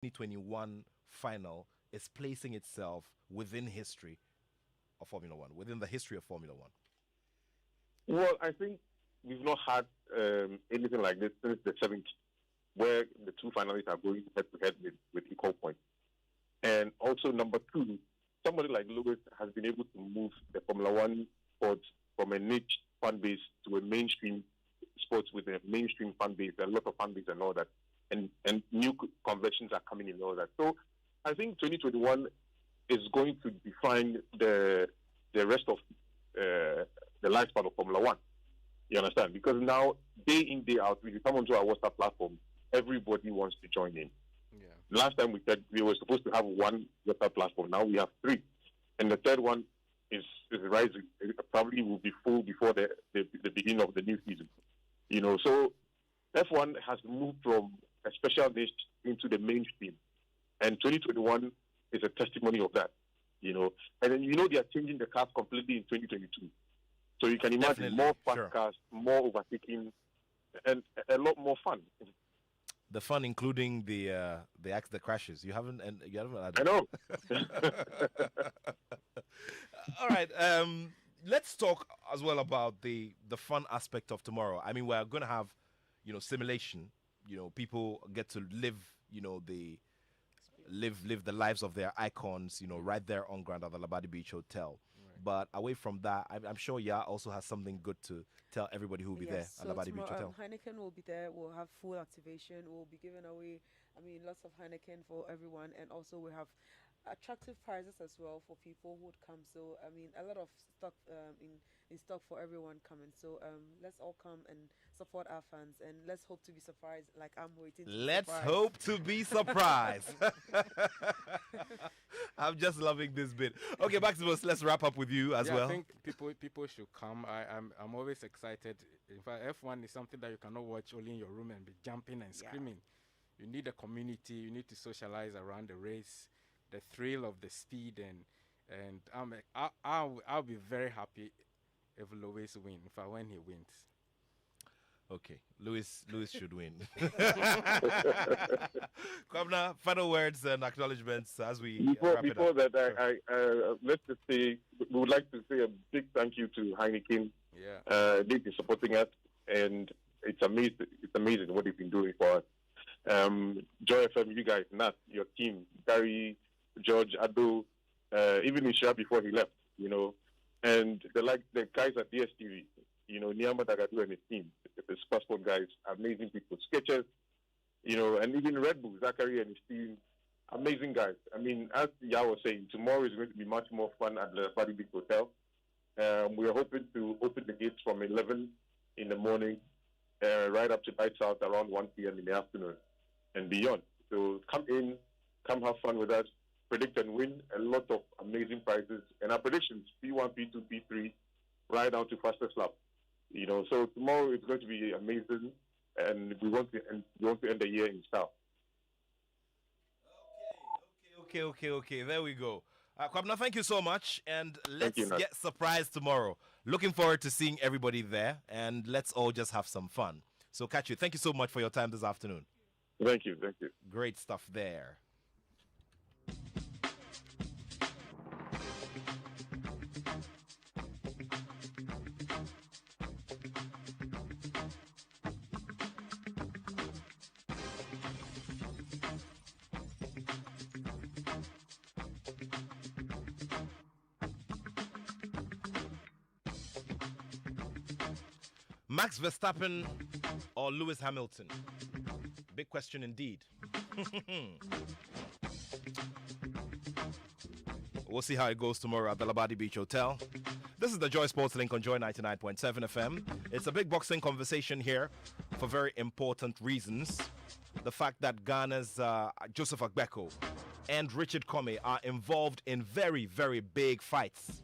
2021 final is placing itself within history of Formula One, within the history of Formula One? Well, I think we've not had anything like this since the 70s, where the two finalists are going head to head with equal points. And also, number two, somebody like Lewis has been able to move the Formula One sport from a niche fan base to a mainstream sport with a mainstream fan base, a lot of fan base and all that. And new conversions are coming in and all that. So I think 2021 is going to define the rest of the lifespan of Formula One. You understand? Because now, day in, day out, if you come onto our WhatsApp platform, everybody wants to join in. Yeah. Last time we said we were supposed to have one WhatsApp platform. Now we have three. And the third one is rising. It probably will be full before the beginning of the new season. You know, so F1 has moved from a special niche into the mainstream. And 2021 is a testimony of that. You know, and then they are changing the cars completely in 2022. So you can imagine more fast cars, more overtaking, and a lot more fun. The fun, including the crashes. You haven't had. I know. All right. Let's talk as well about the fun aspect of tomorrow. I mean, we're going to have, simulation. People get to live, live the lives of their icons, right there on ground at the Labadi Beach Hotel. Right. But away from that, I'm sure Ya also has something good to tell everybody who will be there at Labadi Beach Hotel. Heineken will be there. We'll have full activation. We'll be giving away, lots of Heineken for everyone. And also we have attractive prizes as well for people who would come. So, a lot of stock in stock for everyone coming. So, let's all come and support our fans. And let's hope to be surprised like I'm waiting to Let's hope to be surprised. I'm just loving this bit. Okay, Maximus, let's wrap up with you as well. I think people should come. I'm always excited. In fact, F1 is something that you cannot watch only in your room and be jumping and screaming. You need a community. You need to socialize around the race, the thrill of the speed, and I'll be very happy if Lewis wins. In fact, when he wins. Okay, Lewis should win. Governor, final words and acknowledgements as we wrap it up. Before that, let's just say we would like to say a big thank you to Heineken. Yeah, they've been supporting us, and it's amazing. It's amazing what they've been doing for us. Joy FM, you guys, Nat, your team, Gary, George, Ado, even Isha before he left, and the guys at DSTV, Niamba Dagadu and his team, the Supersport guys, amazing people, Sketchers, and even Red Bull, Zachary and his team, amazing guys. As Ya was saying, tomorrow is going to be much more fun at the Party Beach Hotel. We are hoping to open the gates from 11 in the morning, right up to lights out around 1 p.m. in the afternoon and beyond. So come in, come have fun with us, predict and win a lot of amazing prizes. And our predictions, P1, P2, P3, right down to fastest lap. So tomorrow is going to be amazing, and we want to end the year in style. Okay. There we go. Kwabna, thank you so much, and let's get surprised tomorrow. Looking forward to seeing everybody there, and let's all just have some fun. So, catch you. Thank you so much for your time this afternoon. Thank you. Great stuff there. Max Verstappen or Lewis Hamilton? Big question indeed. We'll see how it goes tomorrow at the Labadi Beach Hotel. This is the Joy Sports Link on Joy99.7 FM. It's a big boxing conversation here for very important reasons. The fact that Ghana's Joseph Agbeko and Richard Comey are involved in very, very big fights.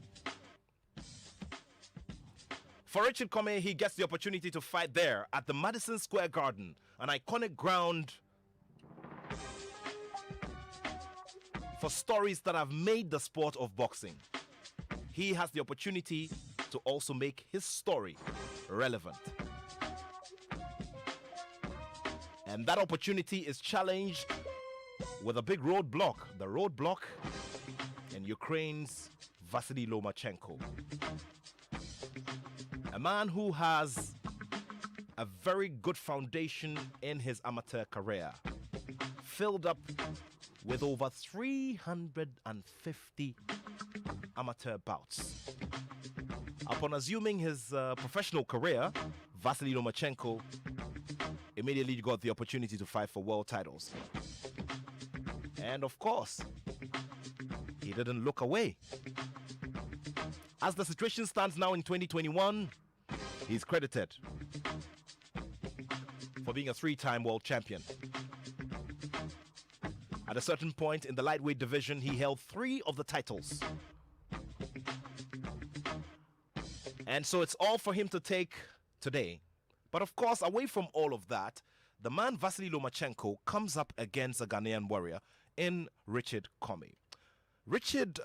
For Richard Comey, he gets the opportunity to fight there at the Madison Square Garden, an iconic ground for stories that have made the sport of boxing. He has the opportunity to also make his story relevant. And that opportunity is challenged with a big roadblock. The roadblock in Ukraine's Vasily Lomachenko. A man who has a very good foundation in his amateur career. Filled up with over 350 amateur bouts. Upon assuming his professional career, Vasily Lomachenko immediately got the opportunity to fight for world titles. And of course, he didn't look away. As the situation stands now in 2021, he's credited for being a 3-time world champion. At a certain point in the lightweight division, he held 3 of the titles. And so it's all for him to take today. But of course, away from all of that, the man Vasily Lomachenko comes up against a Ghanaian warrior in Richard Comey. Richard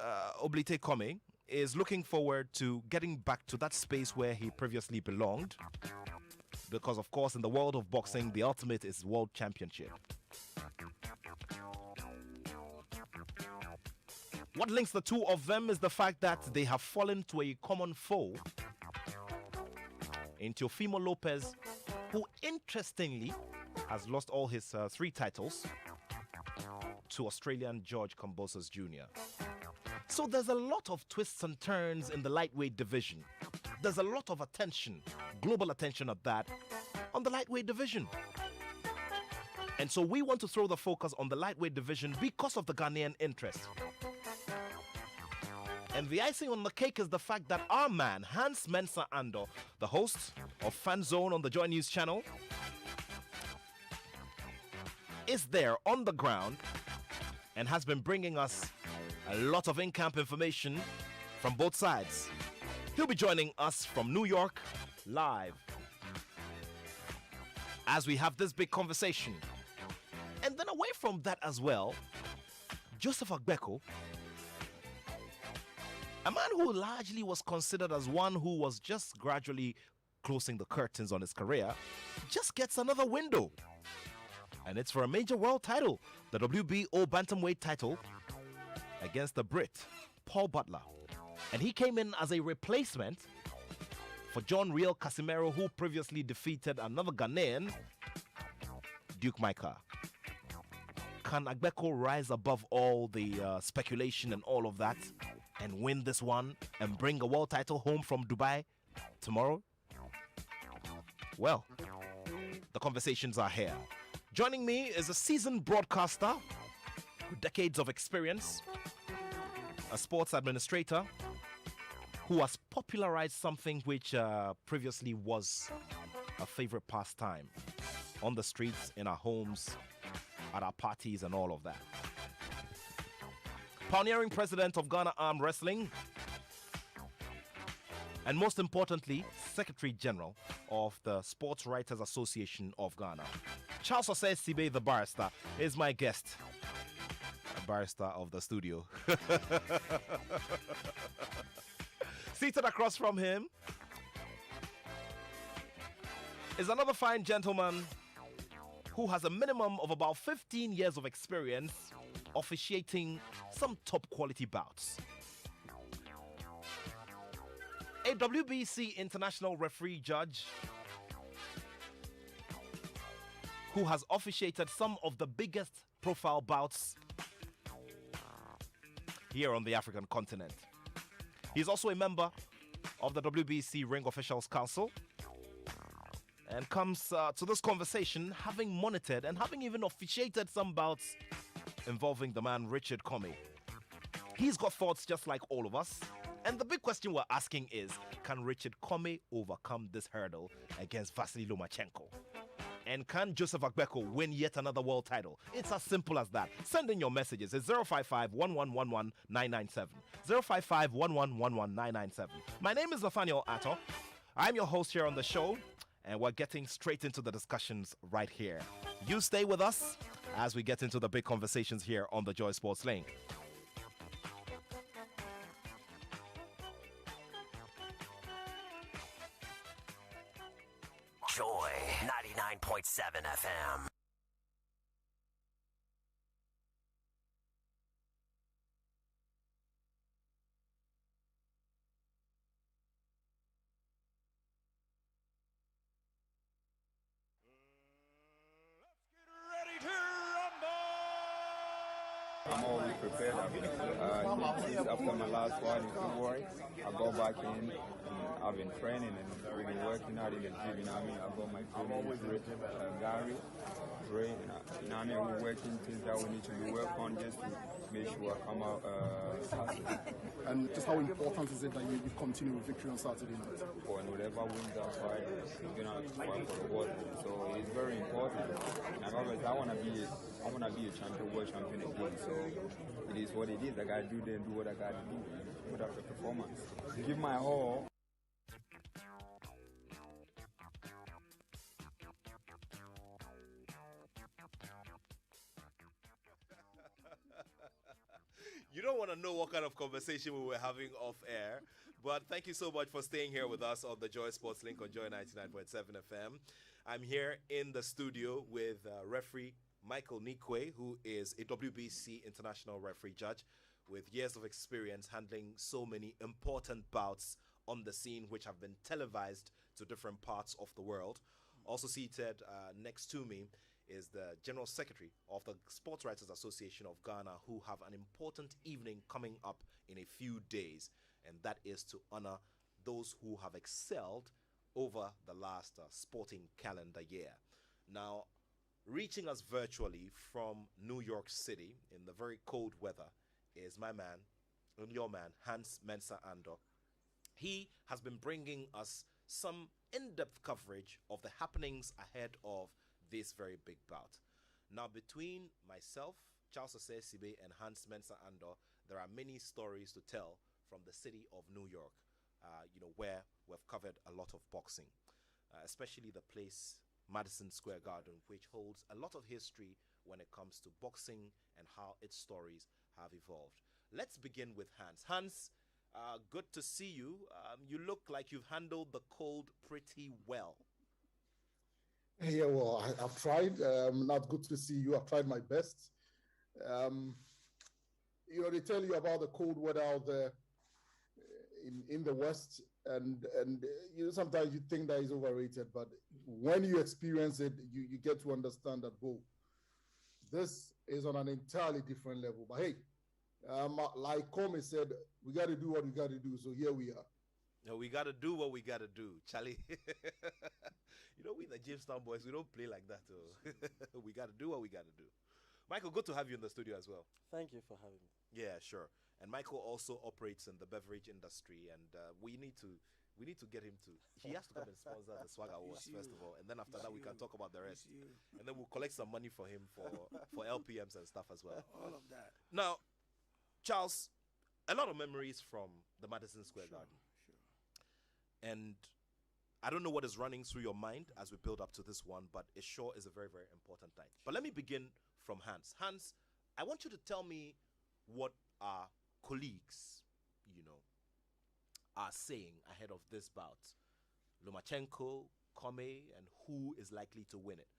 Oblite Comey is looking forward to getting back to that space where he previously belonged. Because, of course, in the world of boxing, the ultimate is world championship. What links the two of them is the fact that they have fallen to a common foe in Teofimo Lopez, who interestingly has lost all his 3 titles to Australian George Kambosos Jr. So there's a lot of twists and turns in the lightweight division. There's a lot of attention, global attention at that, on the lightweight division. And so we want to throw the focus on the lightweight division because of the Ghanaian interest. And the icing on the cake is the fact that our man, Hans Mensah Ando, the host of Fan Zone on the Joy News channel, is there on the ground and has been bringing us a lot of in-camp information from both sides. He'll be joining us from New York live as we have this big conversation. And then away from that as well, Joseph Agbeko, a man who largely was considered as one who was just gradually closing the curtains on his career, just gets another window. And it's for a major world title, the WBO Bantamweight title, against the Brit, Paul Butler. And he came in as a replacement for John Real Casimero, who previously defeated another Ghanaian, Duke Micah. Can Agbeko rise above all the speculation and all of that and win this one and bring a world title home from Dubai tomorrow? Well, the conversations are here. Joining me is a seasoned broadcaster with decades of experience, a sports administrator who has popularized something which previously was a favorite pastime on the streets, in our homes, at our parties and all of that. Pioneering president of Ghana Arm Wrestling, and most importantly, Secretary General of the Sports Writers Association of Ghana. Charles Osei Sibe, the barrister, is my guest. A barrister of the studio. Seated across from him is another fine gentleman who has a minimum of about 15 years of experience officiating some top quality bouts. A WBC international referee judge who has officiated some of the biggest profile bouts here on the African continent. He's also a member of the WBC Ring Officials Council and comes to this conversation having monitored and having even officiated some bouts involving the man Richard Comey. He's got thoughts just like all of us. And the big question we're asking is, can Richard Comey overcome this hurdle against Vasily Lomachenko? And can Joseph Agbeko win yet another world title? It's as simple as that. Send in your messages. It's 055-1111-997. 055-1111-997. My name is Nathaniel Atto. I'm your host here on the show, and we're getting straight into the discussions right here. You stay with us as we get into the big conversations here on the Joy Sports Link. Joy 99.7 FM. I'm always prepared. Since after my last fight in February, I go back in and I've been training and we've been working out in the gym. You know what I mean? I got my coach, Gary, Dre, you know what I mean? We're working things that we need to be work on just to make sure I come out Saturday. And just how important is it that you continue with victory on Saturday night? For whoever wins that fight, is gonna fight for the world. So it's very important. And obviously, I wanna be a champion, world champion again. So it is what it is. I gotta do then do what I gotta do. Put up the performance. Give my all. You don't want to know what kind of conversation we were having off air, but thank you so much for staying here with us on the Joy Sports Link on Joy99.7 FM. I'm here in the studio with referee Michael Nikwe, who is a WBC international referee judge with years of experience handling so many important bouts on the scene, which have been televised to different parts of the world. Also seated next to me is the General Secretary of the Sports Writers Association of Ghana, who have an important evening coming up in a few days, and that is to honor those who have excelled over the last sporting calendar year. Now, reaching us virtually from New York City in the very cold weather is my man, your man, Hans Mensah Ando. He has been bringing us some in-depth coverage of the happenings ahead of this very big bout. Now, between myself, Charles Osesibe, and Hans Mensah Ando, there are many stories to tell from the city of New York, where we've covered a lot of boxing, especially the place Madison Square Garden, which holds a lot of history when it comes to boxing and how its stories have evolved. Let's begin with Hans. Hans, good to see you. You look like you've handled the cold pretty well. Yeah, well, I've tried. Not good to see you. I've tried my best. They tell you about the cold weather out there in the West, and sometimes you think that is overrated, but when you experience it, you get to understand that, whoa, this is on an entirely different level. But hey, like Comey said, we got to do what we got to do. So here we are. No, we got to do what we got to do, Charlie. We the Jamestown boys, we don't play like that. We got to do what we got to do. Michael, good to have you in the studio as well. Thank you for having me. Yeah, sure. And Michael also operates in the beverage industry, and we need to get him to. He has to come and sponsor the Swag Awards first of all, and then after that we can talk about the rest. And then we'll collect some money for him for LPMs and stuff as well. All of that. Now, Charles, a lot of memories from the Madison Square Garden. And I don't know what is running through your mind as we build up to this one, but it sure is a very, very important night. But let me begin from Hans. Hans, I want you to tell me what our colleagues, are saying ahead of this bout. Lomachenko, Comey, and who is likely to win it.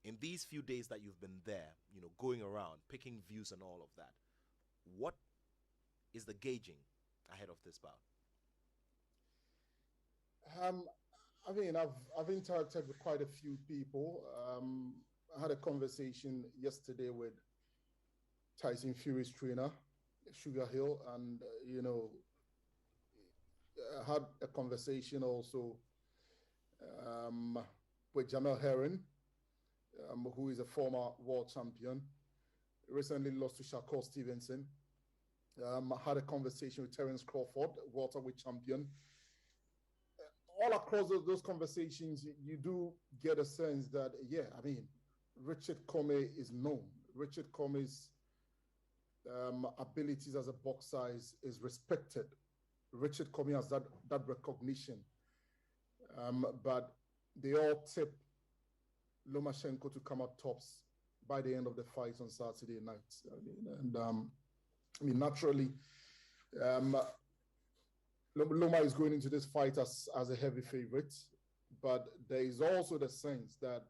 In these few days that you've been there, going around, picking views and all of that, what is the gauging ahead of this bout? I've interacted with quite a few people. I had a conversation yesterday with Tyson Fury's trainer, Sugar Hill, and I had a conversation also with Jamel Herring, who is a former world champion, recently lost to Shakur Stevenson. I had a conversation with Terence Crawford, welterweight champion. All across those conversations, you do get a sense that, Richard Comey is known. Richard Comey's abilities as a boxer is respected. Richard Comey has that recognition. But they all tip Lomachenko to come out tops by the end of the fight on Saturday night. Naturally, Loma is going into this fight as a heavy favorite, but there is also the sense that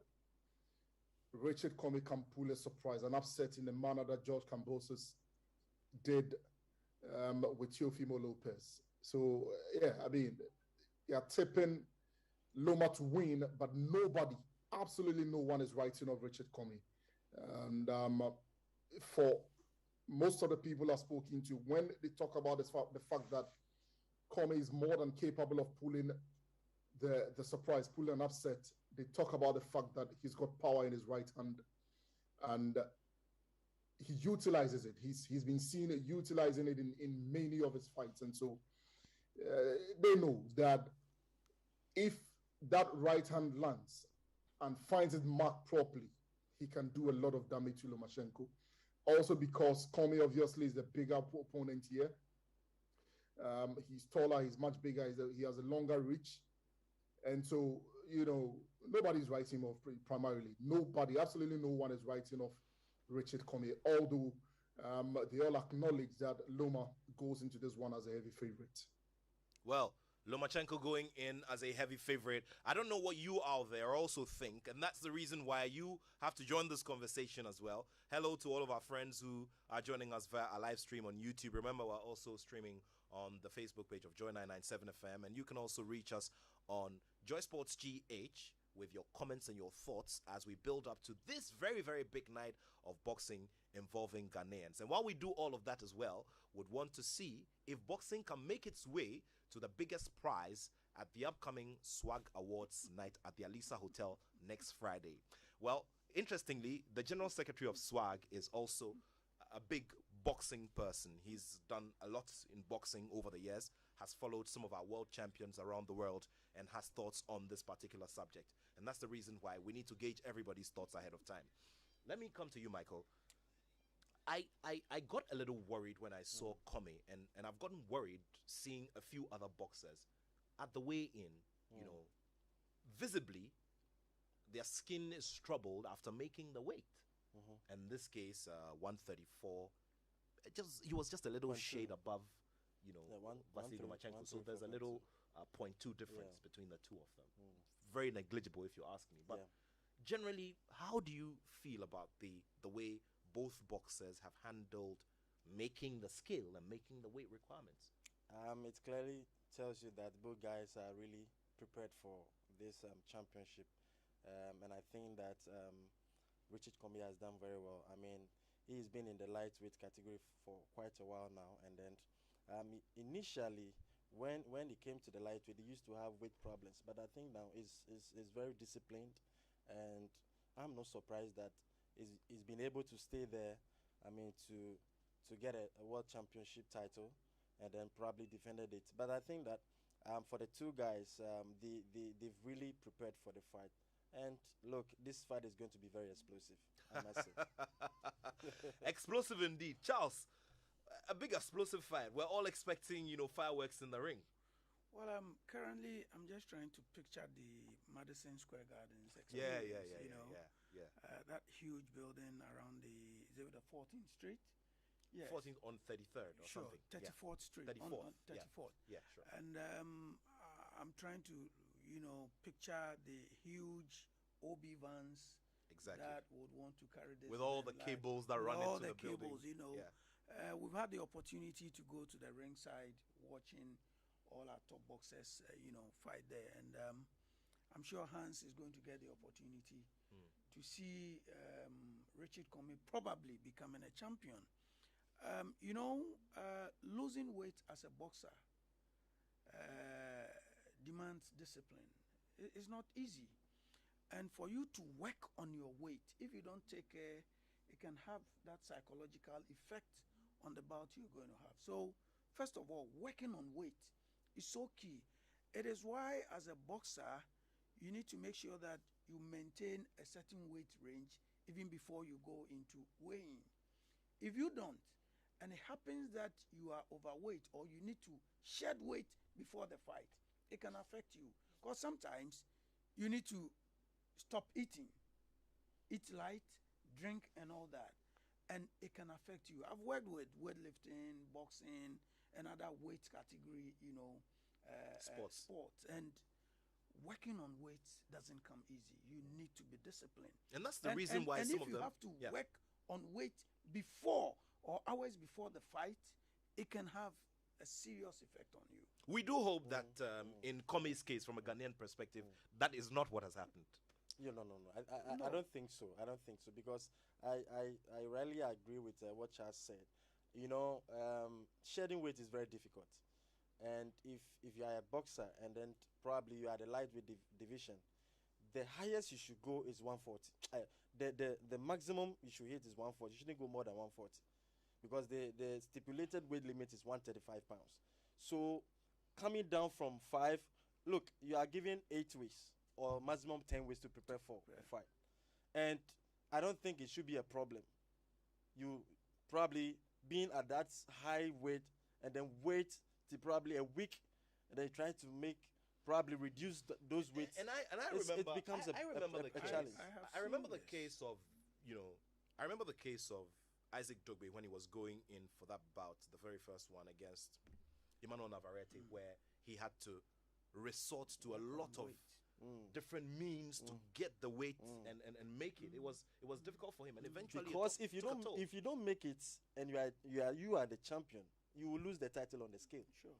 Richard Comey can pull a surprise, an upset in the manner that George Kambosos did with Teofimo Lopez. So, you're tipping Loma to win, but nobody, absolutely no one is writing off Richard Comey. And for most of the people I've spoken to, when they talk about the fact that Kwame is more than capable of pulling the surprise, pulling an upset, they talk about the fact that he's got power in his right hand, and he utilizes it. He's been seen utilizing it in many of his fights, and so they know that if that right hand lands and finds it marked properly, he can do a lot of damage to Lomachenko. Also because Kwame obviously is the bigger opponent here. He's taller, he's much bigger, he has a longer reach. And so, nobody's writing him off primarily. Nobody, absolutely no one is writing off Richard Kwame, although they all acknowledge that Loma goes into this one as a heavy favorite. Well, Lomachenko going in as a heavy favorite. I don't know what you out there also think, and that's the reason why you have to join this conversation as well. Hello to all of our friends who are joining us via our live stream on YouTube. Remember, we're also streaming on the Facebook page of Joy99.7FM, and you can also reach us on Joy Sports GH with your comments and your thoughts as we build up to this very, very big night of boxing involving Ghanaians. And while we do all of that as well, would want to see if boxing can make its way to the biggest prize at the upcoming SWAG Awards night at the Alisa Hotel next Friday. Well, interestingly, the General Secretary of SWAG is also a big boxing person. He's done a lot in boxing over the years, has followed some of our world champions around the world, and has thoughts on this particular subject. And that's the reason why we need to gauge everybody's thoughts ahead of time. Let me come to you, Michael. I got a little worried when I saw Kwame, and I've gotten worried seeing a few other boxers at the weigh-in. Visibly, their skin is troubled after making the weight. And in this case, 134, he was just a little shade above, Vasily Lomachenko. So there's a little 0.2 difference between the two of them. Very negligible, if you ask me. But generally, how do you feel about the way both boxers have handled making the skill and making the weight requirements? It clearly tells you that both guys are really prepared for this championship. And I think that Richard Kwame has done very well. I mean, he's been in the lightweight category for quite a while now. And then initially, when he came to the lightweight, he used to have weight problems. But I think now he's very disciplined. And I'm not surprised that he's been able to stay there, I mean, to get a world championship title and then probably defended it. But I think that for the two guys, they've really prepared for the fight. And look, this fight is going to be very explosive, I must say. Explosive indeed. Charles, a big explosive fight. We're all expecting, fireworks in the ring. Well, currently, I'm just trying to picture the Madison Square Gardens Yeah. that huge building around the 14th Street? Yes. 14th on 33rd or something. 34th Street. 34th. On 34th. Yeah, sure. And I'm trying to, picture the huge OB vans that would want to carry this. With all the cables that run into the building. All the cables, we've had the opportunity to go to the ringside watching all our top boxers, fight there. And I'm sure Hans is going to get the opportunity to see Richard Kwame probably becoming a champion. Losing weight as a boxer demands discipline. It's not easy. And for you to work on your weight, if you don't take care, it can have that psychological effect on the bout you're going to have. So, first of all, working on weight is so key. It is why, as a boxer, you need to make sure that you maintain a certain weight range even before you go into weighing. If you don't, and it happens that you are overweight or you need to shed weight before the fight, it can affect you. Because sometimes you need to stop eating, eat light, drink, and all that. And it can affect you. I've worked with weightlifting, boxing, and other weight category, sports. And working on weights doesn't come easy. You need to be disciplined. And that's the reason why some of them... And if you have to work on weight before or hours before the fight, it can have a serious effect on you. We do hope that in Kwame's case, from a Ghanaian perspective, that is not what has happened. Yeah, no. I No. don't think so. I don't think so because I rarely agree with what Charles said. Shedding weight is very difficult, and if you are a boxer and then probably you are the lightweight division, the highest you should go is 140. The maximum you should hit is 140. You shouldn't go more than 140 because the stipulated weight limit is 135 pounds. So coming down from 5, look, you are given 8 weeks or maximum 10 weeks to prepare for a fight, and I don't think it should be a problem. You probably being at that high weight and then wait till probably a week and then try to make probably reduce those weights. And I It's- remember, it becomes I remember the a case. challenge. I remember seen the this. case of, I remember the case of Isaac Dogbe when he was going in for that bout, the very first one against Emmanuel Navarrete, where he had to resort to a lot of different means to get the weight and make it. It was difficult for him, and eventually Because it took a toll. if you don't make it and you are the champion, you will lose the title on the scale. Sure.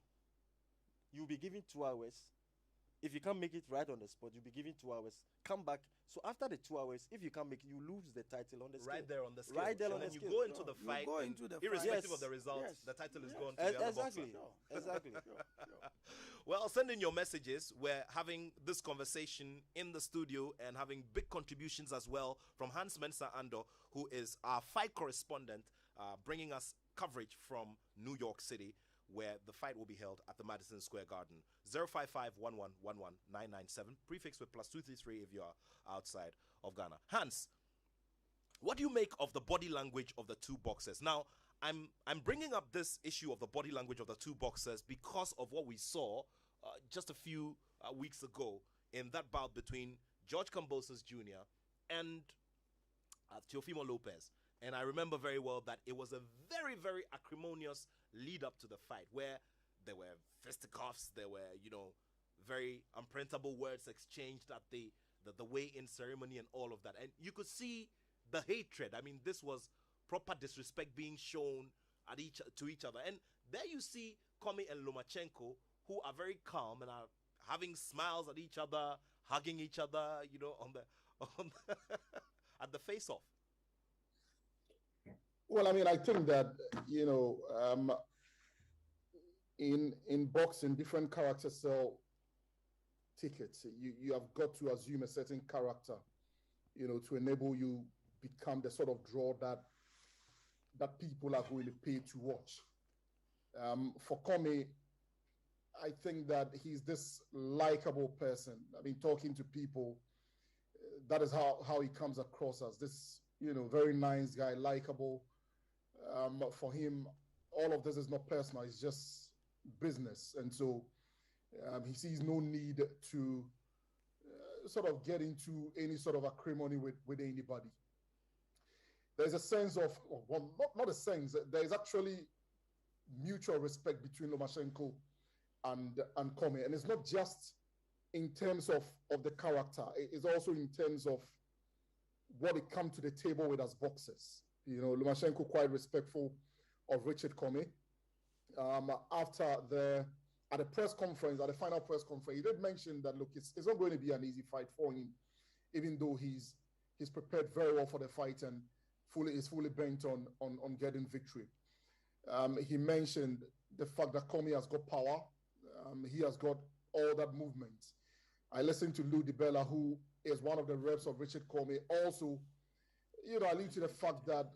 You'll be given 2 hours. If you can't make it right on the spot, you'll be given 2 hours. Come back. So after the 2 hours, if you can't make it, you lose the title on the scale. Right there on the scale. Right there and on then the you scale. go into Sure. the You fight, go and into the fight. irrespective Yes. of the result, Yes. the title is Yes. gone to the other Exactly. boxer. Exactly. Sure. Well, send in your messages. We're having this conversation in the studio and having big contributions as well from Hans Mensah Ando, who is our fight correspondent, bringing us coverage from New York City, where the fight will be held at the Madison Square Garden. 055-1111-997, prefix with +233 if you are outside of Ghana. Hans, what do you make of the body language of the two boxers? Now, I'm bringing up this issue of the body language of the two boxers because of what we saw just a few weeks ago in that bout between George Kambosos Jr. and Teofimo Lopez. And I remember very well that it was a very, very acrimonious lead up to the fight where there were fisticuffs, there were, very unprintable words exchanged at the weigh-in ceremony and all of that. And you could see the hatred. I mean, this was proper disrespect being shown to each other. And there you see Komi and Lomachenko, who are very calm and are having smiles at each other, hugging each other, at the face-off. Well, I mean, I think that, in boxing, different characters sell tickets. You have got to assume a certain character, to enable you become the sort of draw that people are going to pay to watch. For Komi, I think that he's this likable person. I mean, talking to people, that is how he comes across as this, very nice guy, likable. For him, all of this is not personal, it's just business. And so he sees no need to sort of get into any sort of acrimony with anybody. There's a sense of, well, not a sense, there's actually mutual respect between Lomachenko and Komi. And it's not just in terms of the character, it's also in terms of what they come to the table with as boxers. Lomachenko quite respectful of Richard Komi. At the press conference, at the final press conference, he did mention that, look, it's not going to be an easy fight for him, even though he's prepared very well for the fight and is fully bent on getting victory. He mentioned the fact that Komi has got power. He has got all that movement. I listened to Lou DiBella, who is one of the reps of Richard Komi, also, allude to the fact that,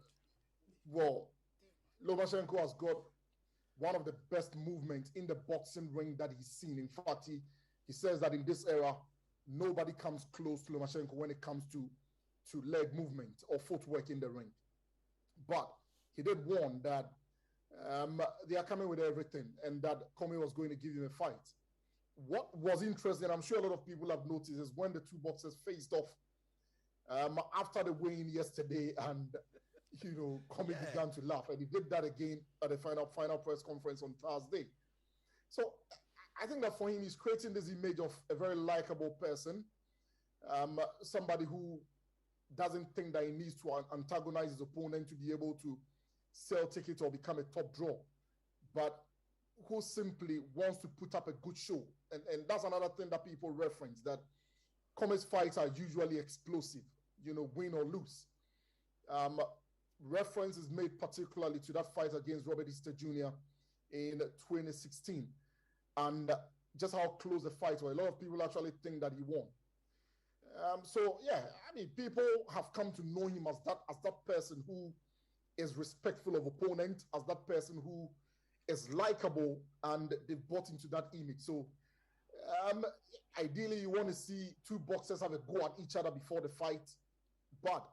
well, Lomachenko has got one of the best movements in the boxing ring that he's seen. In fact, he says that in this era, nobody comes close to Lomachenko when it comes to leg movement or footwork in the ring. But he did warn that they are coming with everything and that Komi was going to give him a fight. What was interesting, I'm sure a lot of people have noticed, is when the two boxers faced off after the weigh-in yesterday, and Komi began to laugh, and he did that again at the final press conference on Thursday. So I think that for him, he's creating this image of a very likable person, somebody who doesn't think that he needs to antagonize his opponent to be able to sell tickets or become a top draw, but who simply wants to put up a good show. And that's another thing that people reference, that Come's fights are usually explosive, win or lose. Reference is made particularly to that fight against Robert Easter Jr. in 2016, and just how close the fight was. A lot of people actually think that he won. So yeah, I mean, people have come to know him as that person who is respectful of opponent, as that person who is likable, and they've bought into that image. So ideally, you want to see two boxers have a go at each other before the fight, but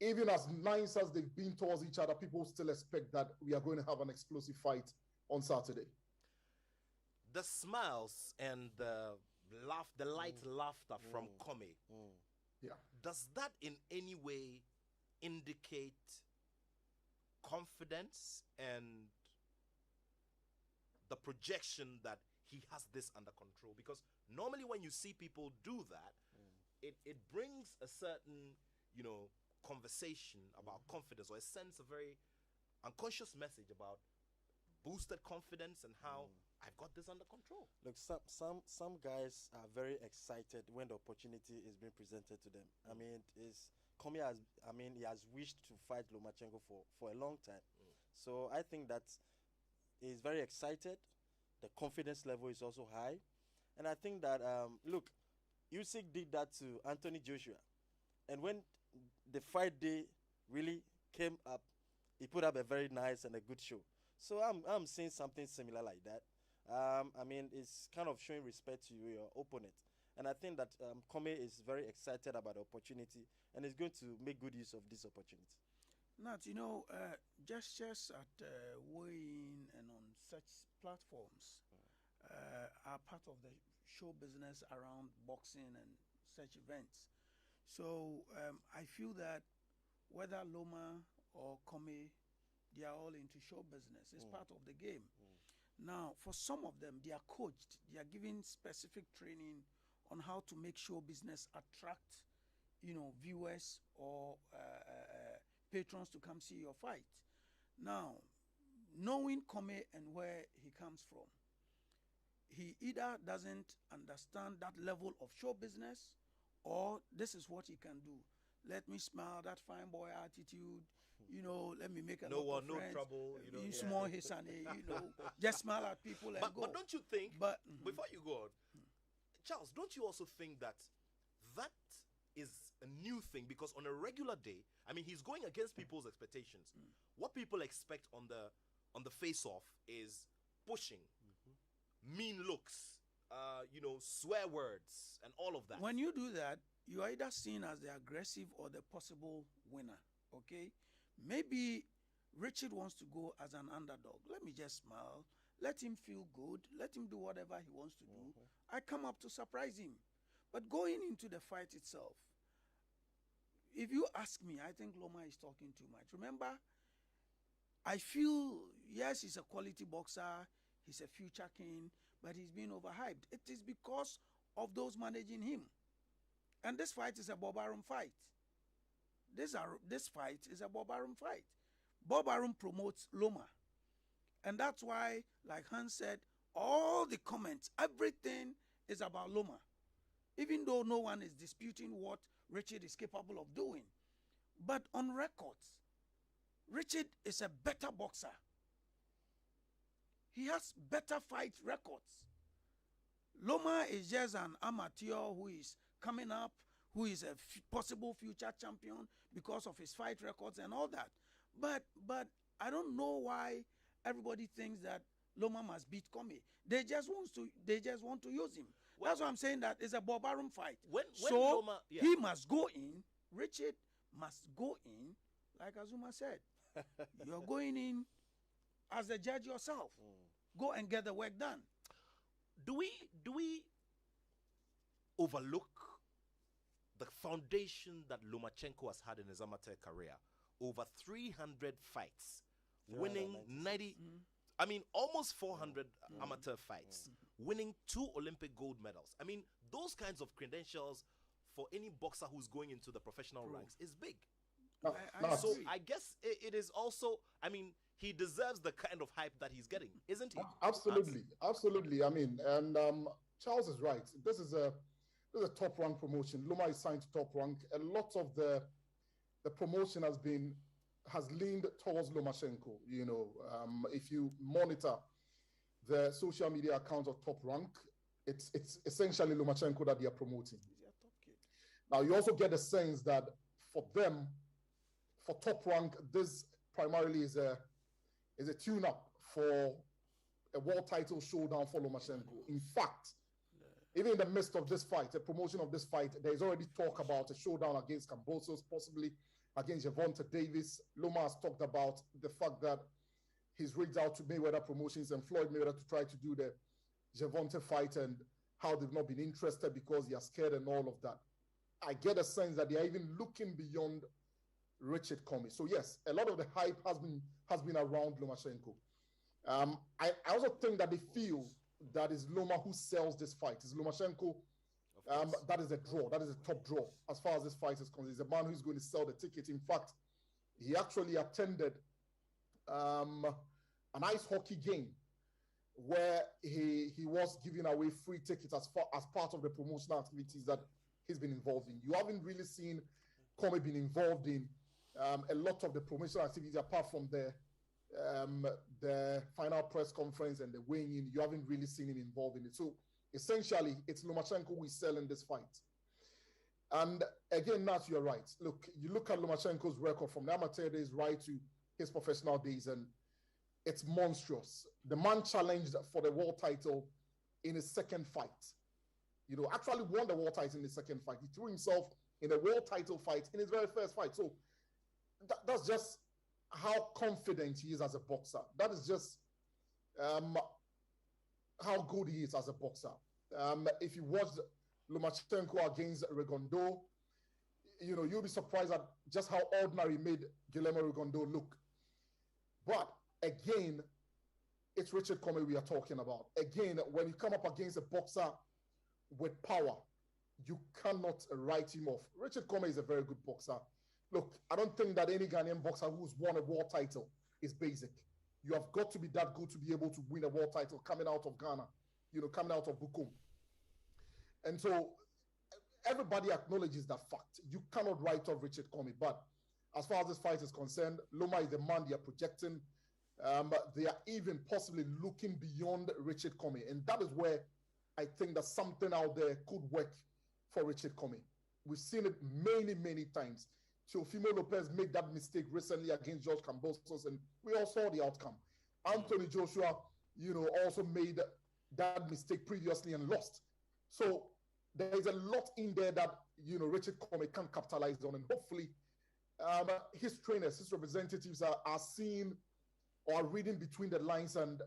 even as nice as they've been towards each other, people still expect that we are going to have an explosive fight on Saturday. The smiles and the light laughter from Come, yeah, does that in any way indicate confidence and the projection that he has this under control? Because normally when you see people do that, it brings a certain, conversation about confidence, or it sends a very unconscious message about boosted confidence and how I've got this under control. Look, some guys are very excited when the opportunity is being presented to them. I mean, he has wished to fight Lomachenko for a long time. So I think that he's very excited. The confidence level is also high. And I think that, look, Usyk did that to Anthony Joshua. And when the fight day really came up, he put up a very nice and a good show. So I'm seeing something similar like that. I mean, it's kind of showing respect to your opponent. And I think that Come is very excited about the opportunity and is going to make good use of this opportunity. Nat, gestures at weighing and on such platforms are part of the show business around boxing and such events. So I feel that whether Loma or Come, they are all into show business. It's part of the game. Now, for some of them, they are coached. They are given specific training on how to make show business attract, viewers or patrons to come see your fight. Now, knowing Come and where he comes from, he either doesn't understand that level of show business, or this is what he can do. Let me smile, that fine boy attitude. Let me make a lot of friends. No trouble. Small hisane, just smile at people and go. But don't you think? But before you go on, Charles, don't you also think that is a new thing? Because on a regular day, I mean, he's going against people's expectations. What people expect on the face-off is pushing, mean looks, swear words, and all of that. When you do that, you are either seen as the aggressive or the possible winner. Okay, maybe Richard wants to go as an underdog. Let me just smile. Let him feel good. Let him do whatever he wants to do. I come up to surprise him. But going into the fight itself, if you ask me, I think Loma is talking too much. Remember, I feel, yes, he's a quality boxer. He's a future king, but he's been overhyped. It is because of those managing him. And this fight is a Bob Arum fight. This fight is a Bob Arum fight. Bob Arum promotes Loma. And that's why, like Hans said, all the comments, everything is about Loma. Even though no one is disputing what Richard is capable of doing. But on records, Richard is a better boxer. He has better fight records. Loma is just an amateur who is coming up, who is a possible future champion because of his fight records and all that. But I don't know why everybody thinks that Loma must beat Come. They just want to use him. That's why I'm saying that it's a Bob Arum fight. When so Loma, he must go in. Richard must go in, like Azuma said. You're going in as a judge yourself. Go and get the work done. Do we overlook the foundation that Lomachenko has had in his amateur career? Over 300 fights, winning 90. I mean, almost 400 amateur fights, winning 2 Olympic gold medals. I mean, those kinds of credentials for any boxer who's going into the professional ranks is big. So I guess it is also, I mean, he deserves the kind of hype that he's getting, isn't he? Absolutely. I mean, and Charles is right. This is a this is a top rank promotion. Loma is signed to top rank. A lot of the promotion has leaned towards Lomachenko. You know, if you monitor the social media accounts of top rank, it's essentially Lomachenko that they are promoting. He's a top kid. Now you also get a sense that for them, for top rank, this primarily is a tune-up for a world title showdown for Lomachenko. In fact, even in the midst of this fight, the promotion of this fight, there's already talk about a showdown against Kambosos, possibly against Gervonta Davis. Loma has talked about the fact that he's reached out to Mayweather Promotions and Floyd Mayweather to try to do the Gervonta fight, and how they've not been interested because they are scared and all of that. I get a sense that they are even looking beyond Richard Comey. So yes, a lot of the hype has been around Lomachenko. I also think that they feel that is Loma who sells this fight. It's Lomachenko. That is a draw. That is a top draw as far as this fight is concerned. He's a man who's going to sell the ticket. In fact, he actually attended an ice hockey game where he was giving away free tickets as part of the promotional activities that he's been involved in. You haven't really seen Comey being involved in a lot of the promotional activities apart from the final press conference and the weighing in. You haven't really seen him involved in it. So essentially, it's Lomachenko who is selling this fight. And again, Nat, you're right. Look, you look at Lomachenko's record from the amateur days right to his professional days, and it's monstrous. The man challenged for the world title in his second fight. You know, actually won the world title in his second fight. He threw himself in a world title fight in his very first fight. So that's just how confident he is as a boxer. That is just how good he is as a boxer. If you watch Lomachenko against Regondo, you know, you'll be surprised at just how ordinary made Guillermo Regondo look. But again, it's Richard Comey we are talking about. Again, when you come up against a boxer with power, you cannot write him off. Richard Comey is a very good boxer. Look, I don't think that any Ghanaian boxer who's won a world title is basic. You have got to be that good to be able to win a world title coming out of Ghana, you know, coming out of Bukum. And so everybody acknowledges that fact. You cannot write off Richard Comey. But as far as this fight is concerned, Loma is the man they are projecting. They are even possibly looking beyond Richard Comey. And that is where I think that something out there could work for Richard Comey. We've seen it many, many times. Teofimo Lopez made that mistake recently against George Kambosos, and we all saw the outcome. Anthony Joshua, you know, also made that mistake previously and lost. So there is a lot in there that, you know, Richard Comey can capitalize on, and hopefully his trainers, his representatives are seeing or are reading between the lines and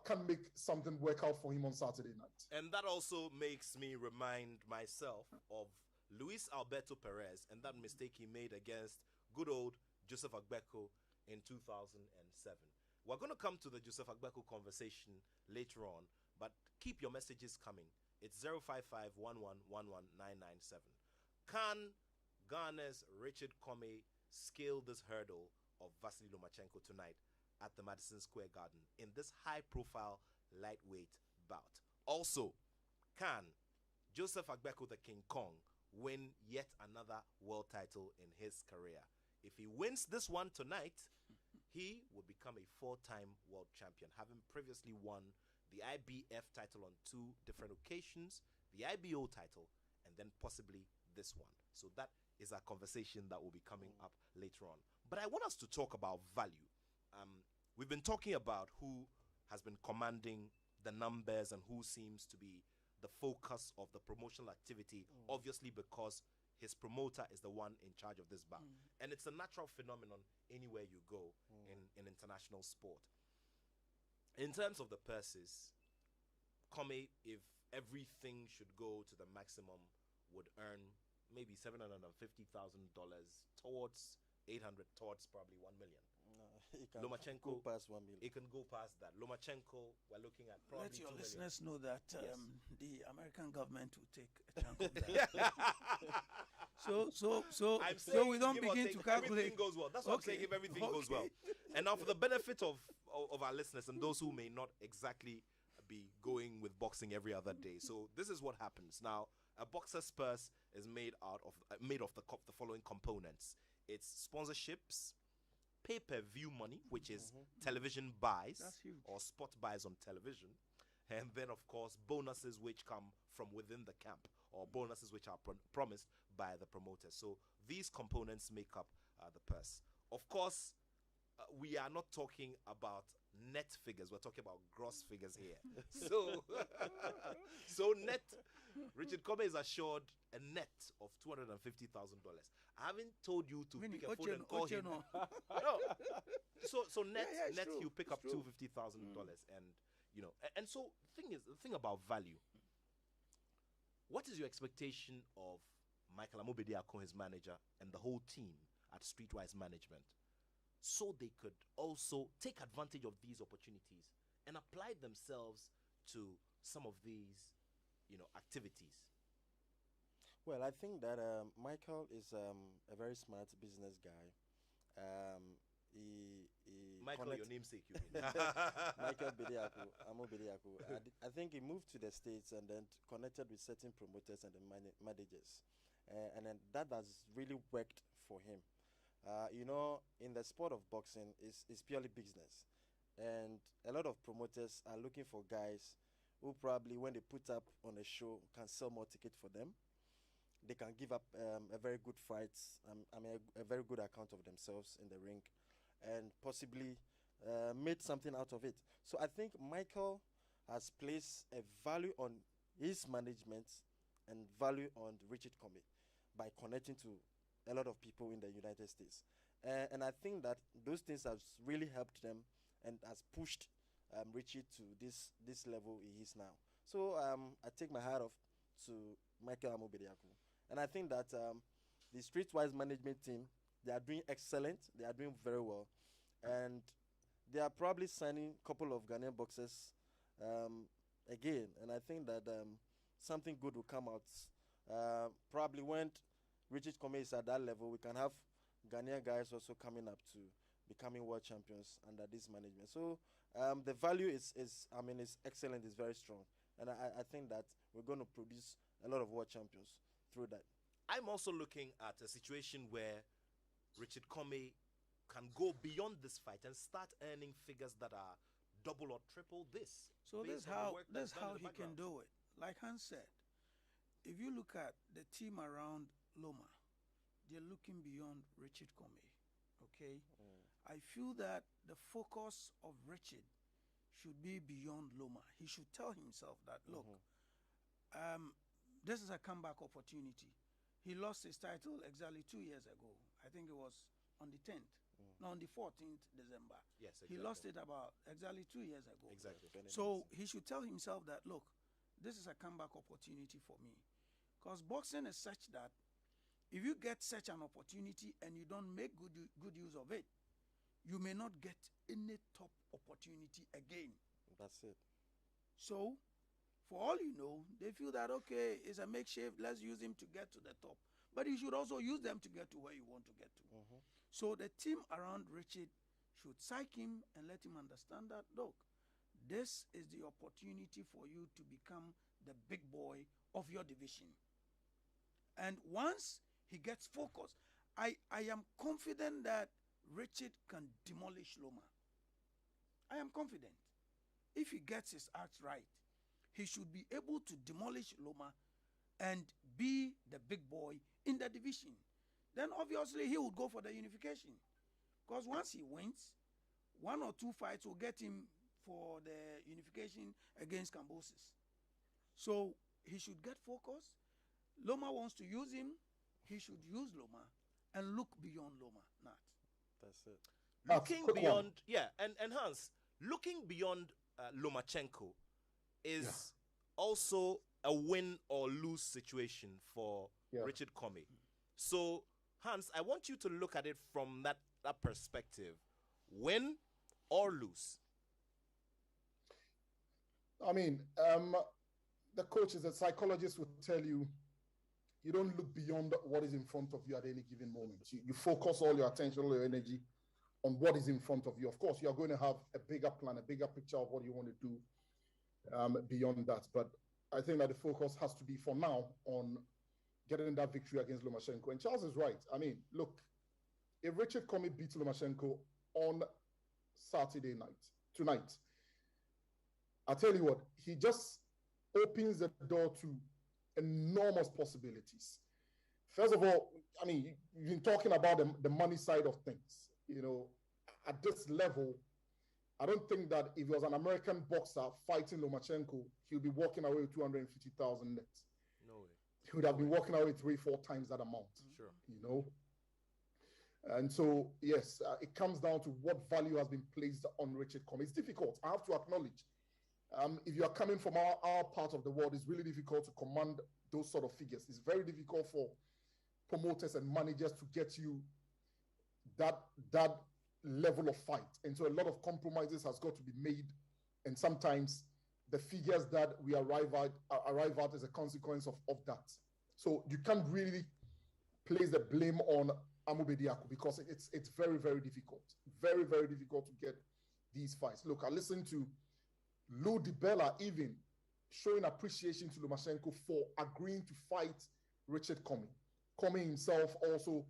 can make something work out for him on Saturday night. And that also makes me remind myself of Luis Alberto Perez and that mistake he made against good old Joseph Agbeko in 2007. We're going to come to the Joseph Agbeko conversation later on, but keep your messages coming. It's 055-11-11997. Can Ghana's Richard Comey scale this hurdle of Vasily Lomachenko tonight at the Madison Square Garden in this high-profile lightweight bout? Also, can Joseph Agbeko, the King Kong, win yet another world title in his career? If he wins this one tonight, he will become a four-time world champion, having previously won the IBF title on 2 different occasions, the IBO title, and then possibly this one. So that is a conversation that will be coming up later on. But I want us to talk about value. We've been talking about who has been commanding the numbers and who seems to be the focus of the promotional activity, obviously because his promoter is the one in charge of this bout. And it's a natural phenomenon anywhere you go in international sport. In terms of the purses, Comey, if everything should go to the maximum, would earn maybe $750,000 towards 800, towards probably 1 million. He can Lomachenko go past 1 million. It can go past that. Lomachenko, we're looking at probably Let your 2 million. listeners know that Yes. The American government will take a chunk of that. so I'm we saying don't give or begin take, to calculate. Everything goes well. That's what I'm saying. If everything goes well, and now for the benefit of our listeners and those who may not exactly be going with boxing every other day, so this is what happens. Now, A boxer's purse is made of the following components. It's sponsorships, pay-per-view money, which is television buys or spot buys on television, and then of course bonuses which come from within the camp, or bonuses which are promised by the promoters. So these components make up the purse. Of course, we are not talking about net figures, we're talking about gross figures here. So net, Richard Comey is assured a net of $250,000. I haven't told you to pick a phone and call him. No. So net, true. you pick up $250,000, and and so the thing about value. What is your expectation of Michael Amobediako, his manager, and the whole team at Streetwise Management, so they could also take advantage of these opportunities and apply themselves to some of these, activities? Well, I think that Michael is a very smart business guy. Michael, your namesake, you mean? Michael Bediako, Amo Bediako. I think he moved to the States and then connected with certain promoters and the managers. And then that has really worked for him. In the sport of boxing, it's purely business. And a lot of promoters are looking for guys who probably, when they put up on a show, can sell more tickets for them. They can give up a very good fight, a very good account of themselves in the ring, and possibly made something out of it. So I think Michael has placed a value on his management and value on Richard Comey by connecting to a lot of people in the United States. And I think that those things have really helped them and has pushed Richard to this level he is now. So I take my hat off to Michael Amobediako. And I think that the Streetwise management team, they are doing excellent. They are doing very well. And they are probably signing a couple of Ghanaian boxers again. And I think that something good will come out. Probably when Richard Comey is at that level, we can have Ghanaian guys also coming up to becoming world champions under this management. So the value is excellent, is very strong. And I think that we're going to produce a lot of world champions through that. I'm also looking at a situation where Richard Comey can go beyond this fight and start earning figures that are double or triple this. So this how he can do it. Like Hans said, if you look at the team around Loma, they're looking beyond Richard Comey. Okay? I feel that the focus of Richard should be beyond Loma. He should tell himself that, look, this is a comeback opportunity. He lost his title exactly 2 years ago. I think it was on the 10th. No, on the 14th December. Yes, exactly. He lost it about exactly 2 years ago. Exactly. So he should tell himself that, look, this is a comeback opportunity for me. Because boxing is such that if you get such an opportunity and you don't make good use of it, you may not get any top opportunity again. That's it. So, for all you know, they feel that, okay, it's a makeshift, let's use him to get to the top. But you should also use them to get to where you want to get to. So the team around Richard should psych him and let him understand that, look, this is the opportunity for you to become the big boy of your division. And once he gets focused, I am confident that Richard can demolish Loma. I am confident. If he gets his acts right, he should be able to demolish Loma and be the big boy in the division. Then obviously he would go for the unification. Because once he wins, 1 or 2 fights will get him for the unification against Cambosis. So he should get focused. Loma wants to use him. He should use Loma and look beyond Loma. Not. That's it. Looking beyond, and Hans, looking beyond Lomachenko is also a win or lose situation for Richard Comey. So, Hans, I want you to look at it from that perspective. Win or lose? I mean, the coaches, the psychologists will tell you, you don't look beyond what is in front of you at any given moment. You focus all your attention, all your energy on what is in front of you. Of course, you are going to have a bigger plan, a bigger picture of what you want to do beyond that. But I think that the focus has to be for now on getting that victory against Lomachenko. And Charles is right. I mean, look, if Richard Comey beats Lomachenko on Saturday night, tonight, I tell you what, he just opens the door to enormous possibilities. First of all, I mean, you've been talking about the money side of things. You know, at this level, I don't think that if he was an American boxer fighting Lomachenko, he would be walking away with 250,000 net. No way. He would have been walking away 3-4 times that amount. Sure. You know. And so, yes, it comes down to what value has been placed on Richard Comey. It's difficult. I have to acknowledge. If you are coming from our part of the world, it's really difficult to command those sort of figures. It's very difficult for promoters and managers to get you that level of fight. And so a lot of compromises has got to be made. And sometimes the figures that we arrive at as a consequence of that. So you can't really place the blame on Amubediako because it's very, very difficult. Very, very difficult to get these fights. Look, I listened to Lou DiBella even showing appreciation to Lomachenko for agreeing to fight Richard Comey. Comey himself also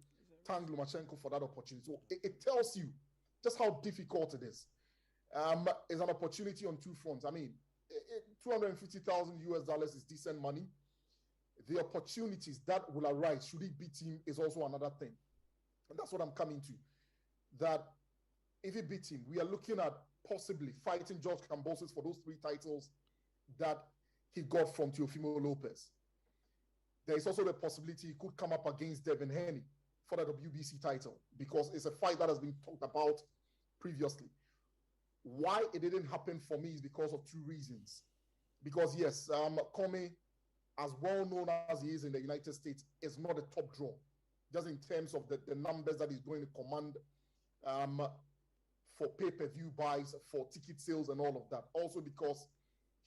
thanked Lomachenko for that opportunity. So it tells you just how difficult it is. It's an opportunity on two fronts. I mean, 250,000 US dollars is decent money. The opportunities that will arise should he beat him is also another thing. And that's what I'm coming to. That if he beats him, we are looking at possibly fighting George Kambosos for those 3 titles that he got from Teofimo Lopez. There is also the possibility he could come up against Devin Haney for the WBC title because it's a fight that has been talked about previously. Why it didn't happen for me is because of 2 reasons. Because yes, Comey, as well known as he is in the United States, is not a top draw, just in terms of the numbers that he's going to command for pay-per-view buys, for ticket sales and all of that. Also because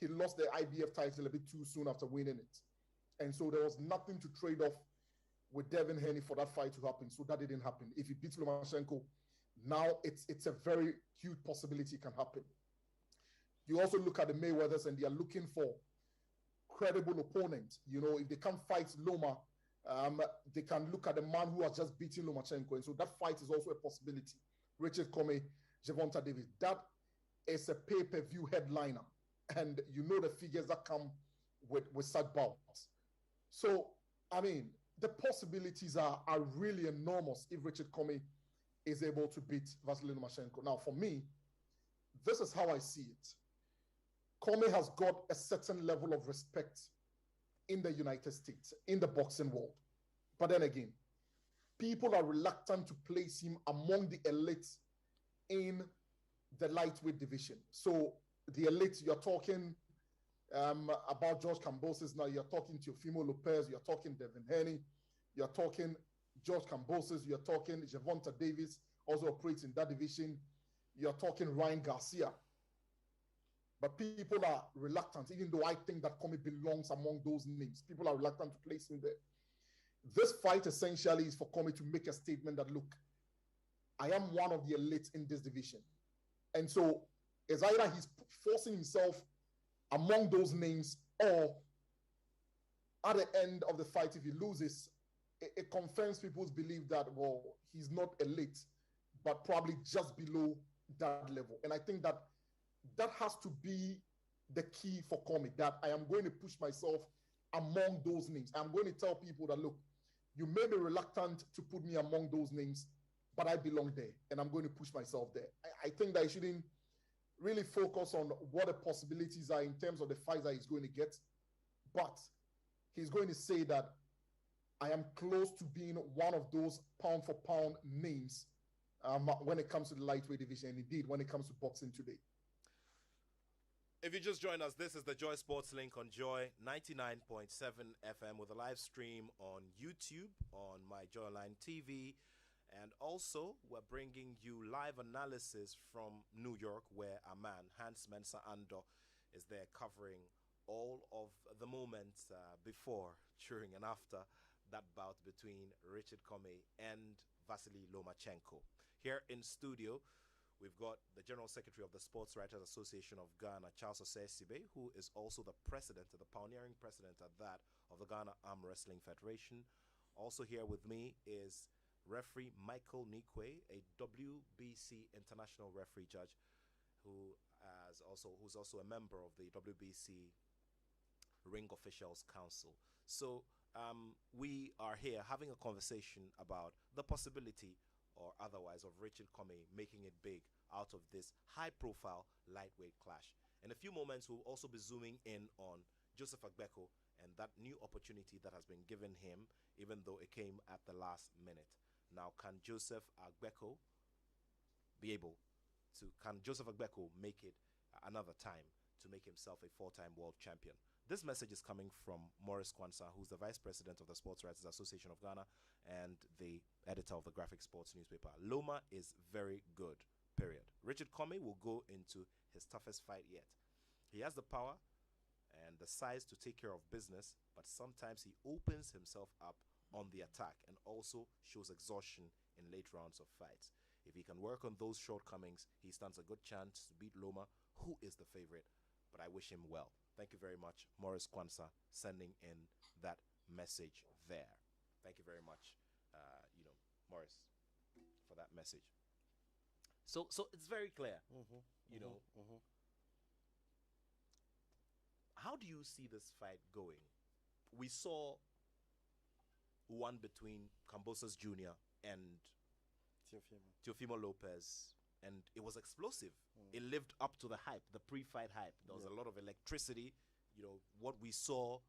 he lost the IBF title a bit too soon after winning it. And so there was nothing to trade off with Devin Haney for that fight to happen. So that didn't happen. If he beats Lomachenko, now it's a very huge possibility it can happen. You also look at the Mayweathers and they are looking for credible opponents. You know, if they can't fight Loma, they can look at the man who has just beaten Lomachenko. And so that fight is also a possibility. Richard Comey, Gervonta Davis. That is a pay-per-view headliner. And you know the figures that come with such bouts. So, I mean, the possibilities are really enormous if Richard Comey is able to beat Vasily Lomachenko. Now, for me, this is how I see it. Comey has got a certain level of respect in the United States, in the boxing world. But then again, people are reluctant to place him among the elites in the lightweight division. So the elite, you're talking about George Kambosos now, you're talking Teofimo Lopez, you're talking Devin Haney, you're talking George Kambosos, you're talking Gervonta Davis, also operates in that division, you're talking Ryan Garcia. But people are reluctant, even though I think that Comey belongs among those names. People are reluctant to place him there. This fight essentially is for Comey to make a statement that, look, I am one of the elites in this division. And so it's either he's forcing himself among those names, or at the end of the fight, if he loses, it confirms people's belief that, well, he's not elite, but probably just below that level. And I think that has to be the key for Comey, that I am going to push myself among those names. I'm going to tell people that, look, you may be reluctant to put me among those names, but I belong there, and I'm going to push myself there. I think that I shouldn't really focus on what the possibilities are in terms of the fights that he's going to get, but he's going to say that I am close to being one of those pound-for-pound names when it comes to the lightweight division, and indeed when it comes to boxing today. If you just joined us, this is the Joy Sports Link on Joy 99.7 FM with a live stream on YouTube, on my Joyline TV, and also we're bringing you live analysis from New York, where our man, Hans Mensah Ando, is there covering all of the moments before, during, and after that bout between Richard Comey and Vasily Lomachenko. Here in studio, We've got the General Secretary of the Sports Writers Association of Ghana, Charles Osei Sibe, who is also the president, the pioneering president at that, of the Ghana Arm Wrestling Federation. Also here with me is referee Michael Nikwe, a WBC international referee judge who's also a member of the WBC Ring Officials Council. So we are here having a conversation about the possibility or otherwise of Richard Comey making it big out of this high-profile lightweight clash. In a few moments, we'll also be zooming in on Joseph Agbeko and that new opportunity that has been given him, even though it came at the last minute. Now, can Joseph Agbeko make it another time to make himself a four-time world champion? This message is coming from Morris Kwanzaa, who's the Vice President of the Sports Writers Association of Ghana and the editor of the Graphic Sports newspaper. Loma is very good, period. Richard Comey will go into his toughest fight yet. He has the power and the size to take care of business, but sometimes he opens himself up on the attack and also shows exhaustion in late rounds of fights. If he can work on those shortcomings, he stands a good chance to beat Loma, who is the favorite, but I wish him well. Thank you very much, Morris Kwanzaa, sending in that message there. Thank you very much, Morris, for that message. So it's very clear, How do you see this fight going? We saw one between Kambosos Jr. and Teofimo Lopez, and it was explosive. It lived up to the hype, the pre-fight hype. There was a lot of electricity. What we saw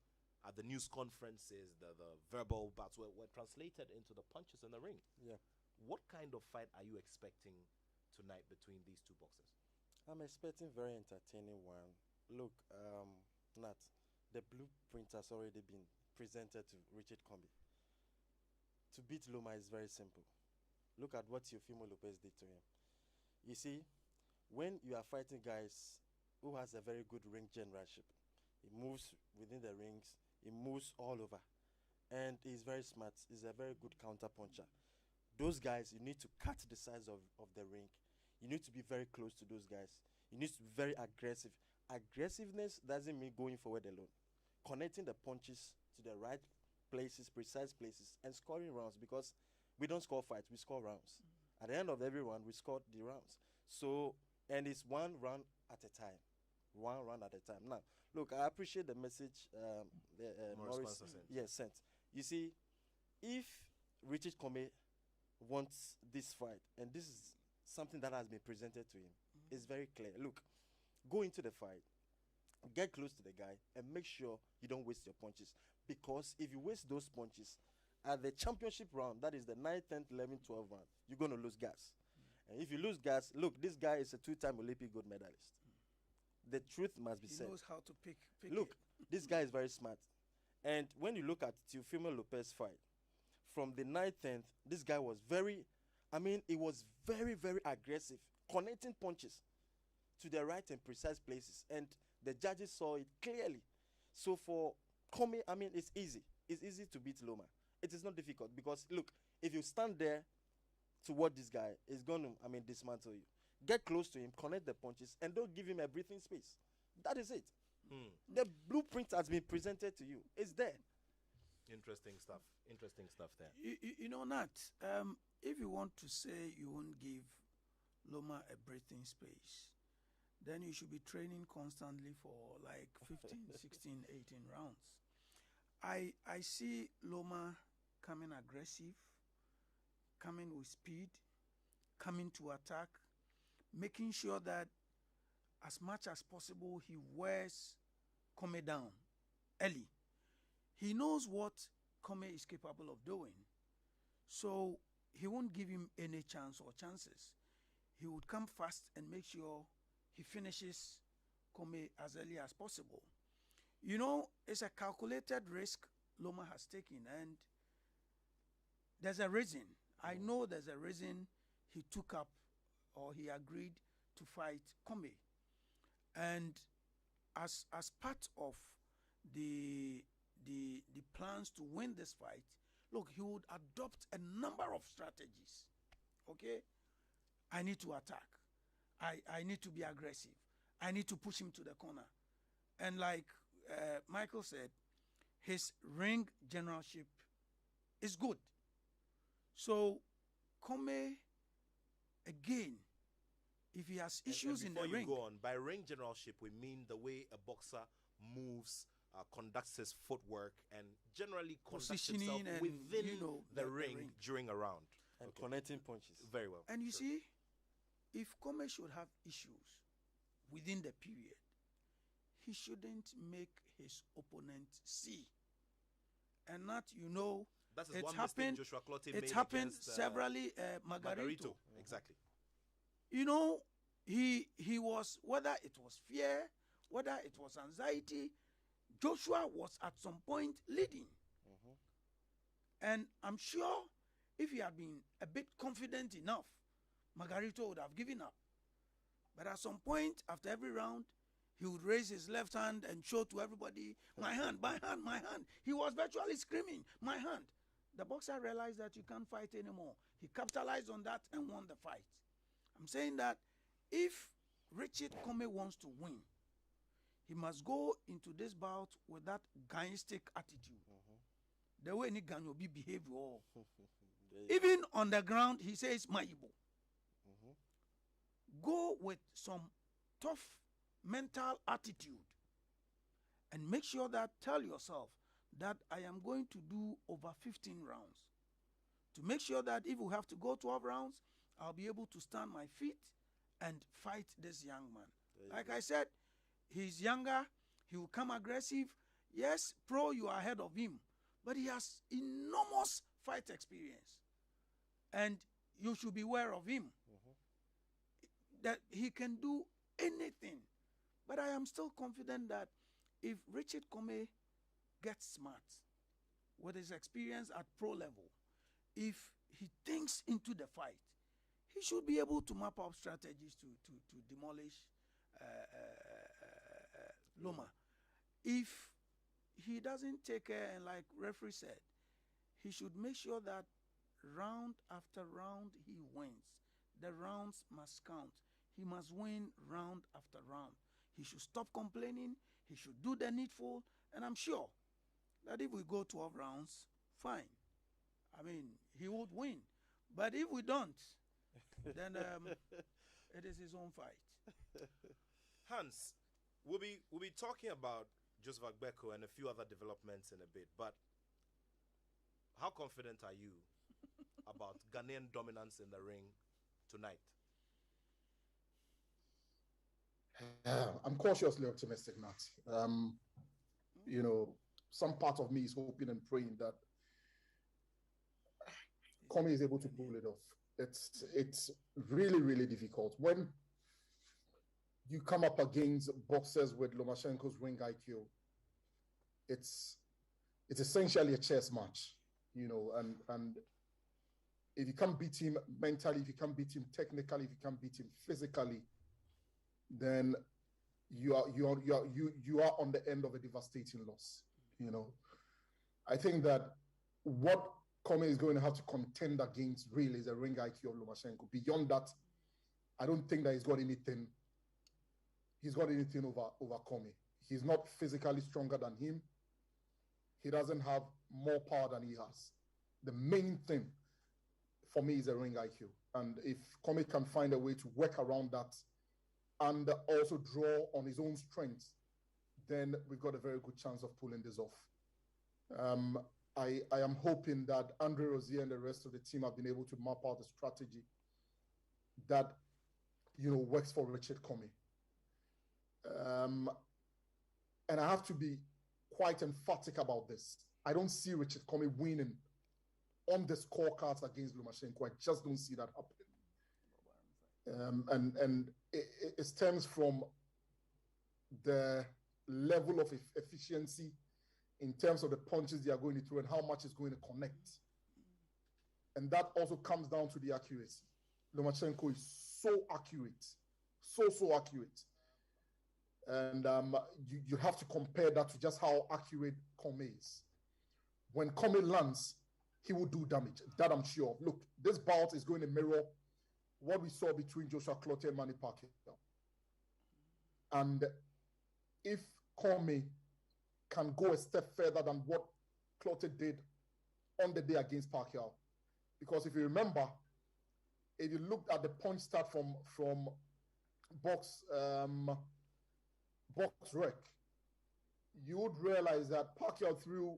at the news conferences, the verbal bouts were translated into the punches in the ring. Yeah. What kind of fight are you expecting tonight between these two boxers? I'm expecting very entertaining one. Look, Nat, the blueprint has already been presented to Richard Comey. To beat Loma is very simple. Look at what Teofimo Lopez did to him. You see, when you are fighting guys who has a very good ring generalship, he moves within the rings, he moves all over, and he's very smart. He's a very good counter puncher. Those guys, you need to cut the size of the ring. You need to be very close to those guys. You need to be very aggressive. Aggressiveness doesn't mean going forward alone. Connecting the punches to the right places, precise places, and scoring rounds, because we don't score fights, we score rounds. At the end of every round, we score the rounds. So, and it's one round at a time. One round at a time. Now, look, I appreciate the message Morris sent. You see, if Richard Comey wants this fight, and this is something that has been presented to him, it's very clear. Look, go into the fight, get close to the guy, and make sure you don't waste your punches. Because if you waste those punches, at the championship round, that is the 9th, 10th, 11th, 12th round, you're going to lose gas. And if you lose gas, look, this guy is a 2-time Olympic gold medalist. The truth must be said. He knows how to pick look, this guy is very smart. And when you look at Teofimo Lopez fight, from the 9th, 10th, this guy was he was very, very aggressive, connecting punches to the right and precise places. And the judges saw it clearly. So for Comey, it's easy. It's easy to beat Loma. It is not difficult because, look, if you stand there to watch this guy, he's going to, dismantle you. Get close to him, connect the punches, and don't give him a breathing space. That is it. The blueprint has been presented to you. It's there. Interesting stuff. Interesting stuff there. Nat, if you want to say you won't give Loma a breathing space, then you should be training constantly for like 15, 16, 18 rounds. I see Loma coming aggressive, coming with speed, coming to attack, making sure that as much as possible he wears Comey down early. He knows what Comey is capable of doing, so he won't give him any chance or chances. He would come fast and make sure he finishes Comey as early as possible. It's a calculated risk Loma has taken, and there's a reason. I know there's a reason he took up or he agreed to fight Comey. And as part of the plans to win this fight, look, he would adopt a number of strategies. Okay? I need to attack. I need to be aggressive. I need to push him to the corner. And like Michael said, his ring generalship is good. So Kome, again, if he has issues in the ring. Before you go on, by ring generalship, we mean the way a boxer moves, conducts his footwork, and generally conducts himself and, within the ring ring during a round. And connecting punches. Very well. And you see, if Kome should have issues within the period, he shouldn't make his opponent see. And not, That is it's one happened. Joshua Clottey It's made happened against, severally. Margarito. Exactly. He was, whether it was fear, whether it was anxiety, Joshua was at some point leading. And I'm sure if he had been a bit confident enough, Margarito would have given up. But at some point, after every round, he would raise his left hand and show to everybody, my hand, my hand, my hand. He was virtually screaming, my hand. The boxer realized that you can't fight anymore. He capitalized on that and won the fight. I'm saying that if Richard Kome wants to win, he must go into this bout with that gangster attitude. The way any gang will be behavior. Even on the ground, he says, Maibo. Go with some tough mental attitude and make sure that, tell yourself that I am going to do over 15 rounds. To make sure that if we have to go 12 rounds, I'll be able to stand my feet and fight this young man. Like I said, he's younger, he will come aggressive. Yes, you are ahead of him, but he has enormous fight experience. And you should be aware of him. That he can do anything. But I am still confident that if Richard Kome gets smart with his experience at pro level, if he thinks into the fight, he should be able to map out strategies to demolish Loma. If he doesn't take care, and like referee said, he should make sure that round after round he wins. The rounds must count. He must win round after round. He should stop complaining. He should do the needful. And I'm sure that if we go 12 rounds, fine. I mean, he would win. But if we don't, then it is his own fight. Hans, we'll be talking about Joseph Agbeko and a few other developments in a bit. But how confident are you about Ghanaian dominance in the ring tonight? I'm cautiously optimistic, Nat. Some part of me is hoping and praying that Kome is able to pull it off. It's really, really difficult. When you come up against boxers with Lomachenko's ring IQ, it's essentially a chess match, and if you can't beat him mentally, if you can't beat him technically, if you can't beat him physically, then you are on the end of a devastating loss. I think that what Kome is going to have to contend against really is a ring IQ of Lomachenko. Beyond that, I don't think that he's got anything over Kome. He's not physically stronger than him. He doesn't have more power than he has. The main thing for me is a ring IQ. And if Kome can find a way to work around that and also draw on his own strengths, then we've got a very good chance of pulling this off. I am hoping that Andre Rosier and the rest of the team have been able to map out a strategy that, works for Richard Kome. And I have to be quite emphatic about this. I don't see Richard Kome winning on the scorecards against Lomachenko. I just don't see that happening. And it stems from the level of efficiency in terms of the punches they are going to throw and how much is going to connect. And that also comes down to the accuracy. Lomachenko is so accurate, so accurate. And you have to compare that to just how accurate Kome is. When Kome lands, he will do damage. That I'm sure of. Look, this bout is going to mirror what we saw between Joshua Clottey and Manny Pacquiao. And if Comey can go a step further than what Clottey did on the day against Pacquiao, because if you remember, if you looked at the punch start from box rec, you would realize that Pacquiao threw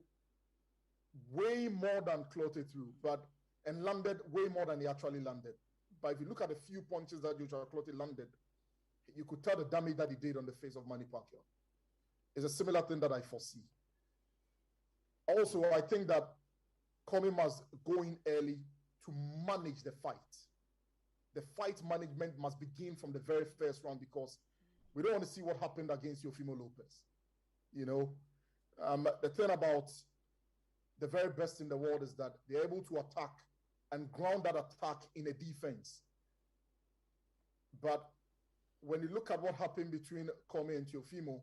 way more than Clottey threw, and landed way more than he actually landed. But if you look at the few punches that Joshua Clottey landed, you could tell the damage that he did on the face of Manny Pacquiao. It's a similar thing that I foresee. Also, I think that Comey must go in early to manage the fight. The fight management must begin from the very first round, because we don't want to see what happened against Teofimo Lopez. You know, the thing about the very best in the world is that they're able to attack and ground that attack in a defense. But when you look at what happened between Comey and Teofimo,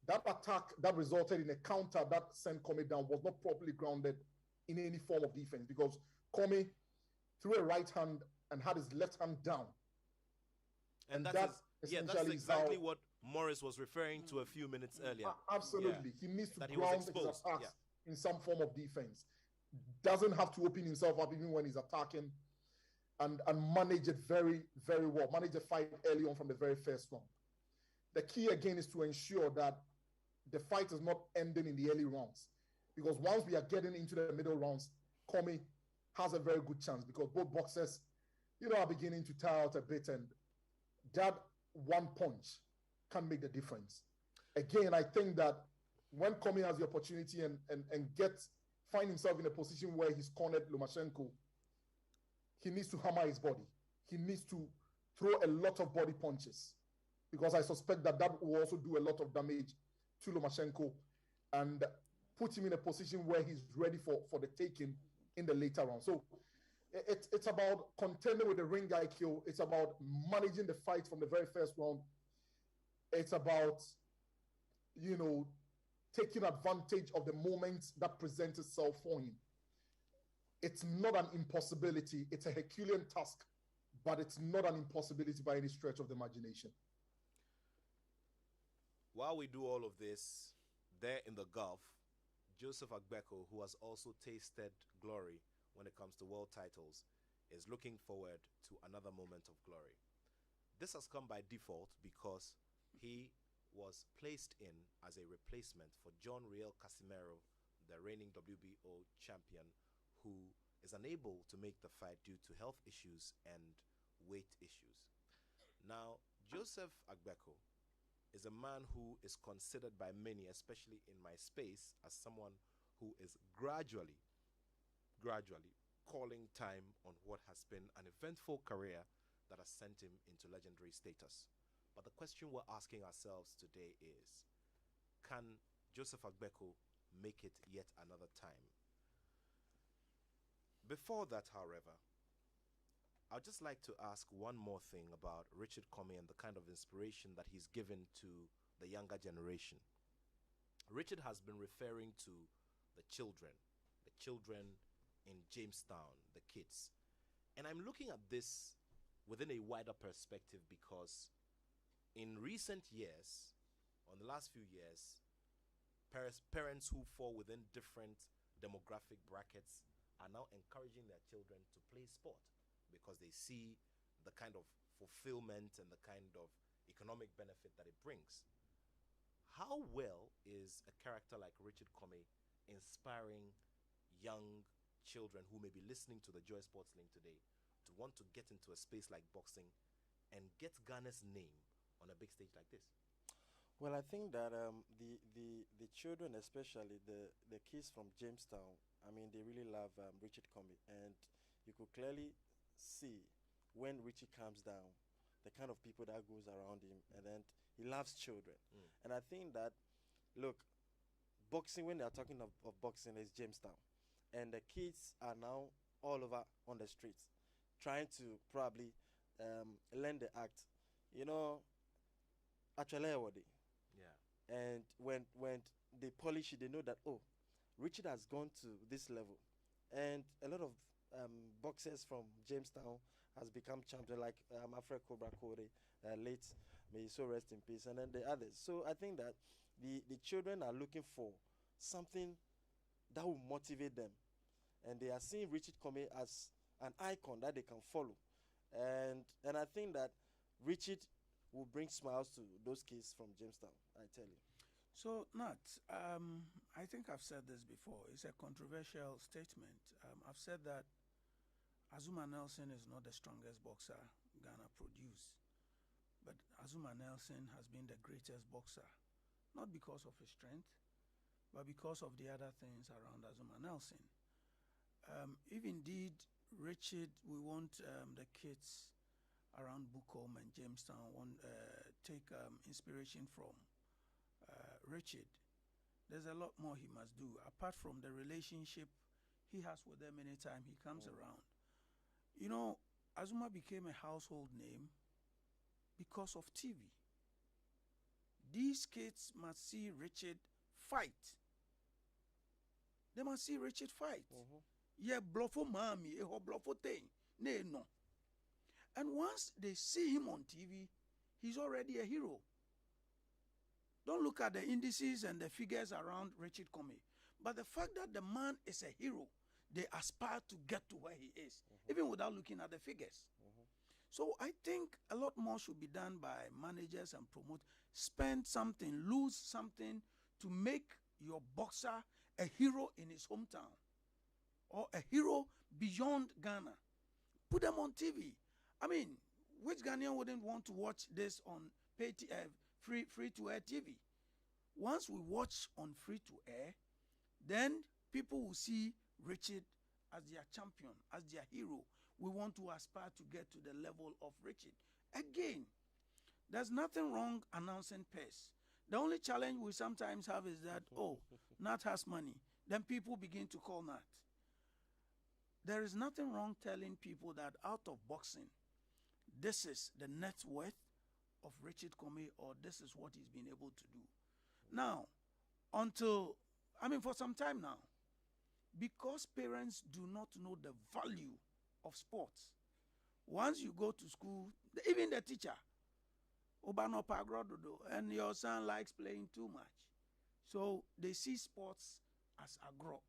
that attack that resulted in a counter that sent Comey down was not properly grounded in any form of defense, because Comey threw a right hand and had his left hand down. And that's exactly what Morris was referring to a few minutes earlier. Absolutely. Yeah. He needs to ground his attacks in some form of defense. Doesn't have to open himself up even when he's attacking, and manage it very, very well. Manage the fight early on from the very first round. The key again is to ensure that the fight is not ending in the early rounds, because once we are getting into the middle rounds, Comey has a very good chance, because both boxers, are beginning to tire out a bit, and that one punch can make the difference. Again, I think that when Comey has the opportunity and find himself in a position where he's cornered Lomachenko, he needs to hammer his body. He needs to throw a lot of body punches, because I suspect that will also do a lot of damage to Lomachenko and put him in a position where he's ready for the taking in the later round. So it's about contending with the ring IQ. It's about managing the fight from the very first round. It's about, taking advantage of the moments that present itself for him. It's not an impossibility. It's a Herculean task, but it's not an impossibility by any stretch of the imagination. While we do all of this, there in the Gulf, Joseph Agbeko, who has also tasted glory when it comes to world titles, is looking forward to another moment of glory. This has come by default because he was placed in as a replacement for John Riel Casimero, the reigning WBO champion, who is unable to make the fight due to health issues and weight issues. Now, Joseph Agbeko is a man who is considered by many, especially in my space, as someone who is gradually calling time on what has been an eventful career that has sent him into legendary status. But the question we're asking ourselves today is, can Joseph Agbeko make it yet another time? Before that, however, I'd just like to ask one more thing about Richard Comey and the kind of inspiration that he's given to the younger generation. Richard has been referring to the children in Jamestown, the kids. And I'm looking at this within a wider perspective, because in recent years, on the last few years, parents who fall within different demographic brackets are now encouraging their children to play sport, because they see the kind of fulfillment and the kind of economic benefit that it brings. How well is a character like Richard Comey inspiring young children who may be listening to the Joy Sports Link today to want to get into a space like boxing and get Ghana's name on a big stage like this? Well, I think that the children, especially the kids from Jamestown, I mean, they really love Richard Comey, and you could clearly see when Richie comes down, the kind of people that goes around him, and then he loves children. And I think that, look, boxing, when they are talking of boxing, is Jamestown, and the kids are now all over on the streets, trying to probably learn the act. Actually, and when they polish it, they know that, oh, Richard has gone to this level. And a lot of boxers from Jamestown has become champion, like Alfred Cobra Kore, late, may he so rest in peace, and then the others. So I think that the children are looking for something that will motivate them, and they are seeing Richard Comey as an icon that they can follow, and I think that Richard will bring smiles to those kids from Jamestown. I tell you. So, Nat, I think I've said this before. It's a controversial statement. I've said that Azuma Nelson is not the strongest boxer Ghana produced, but Azuma Nelson has been the greatest boxer, not because of his strength, but because of the other things around Azuma Nelson. If indeed Richard, we want the kids around Bukom and Jamestown take inspiration from Richard, there's a lot more he must do apart from the relationship he has with them anytime he comes around. You know, Azuma became a household name because of TV. These kids must see Richard fight. They must see Richard fight. Yeah, bluffo mami, bluffo thing. No. And once they see him on TV, he's already a hero. Don't look at the indices and the figures around Richard Comey. But the fact that the man is a hero, they aspire to get to where he is, even without looking at the figures. So I think a lot more should be done by managers and promoters. Spend something, lose something to make your boxer a hero in his hometown or a hero beyond Ghana. Put them on TV. I mean, which Ghanaian wouldn't want to watch this on free-to-air TV? Once we watch on free-to-air, then people will see Richard as their champion, as their hero. We want to aspire to get to the level of Richard. Again, there's nothing wrong announcing pace. The only challenge we sometimes have is that, Nat has money. Then people begin to call Nat. There is nothing wrong telling people that out of boxing, this is the net worth of Richard Comey, or this is what he's been able to do. Now, for some time now, because parents do not know the value of sports, once you go to school, even the teacher, Obano Pagrododo, and your son likes playing too much. So they see sports as agro.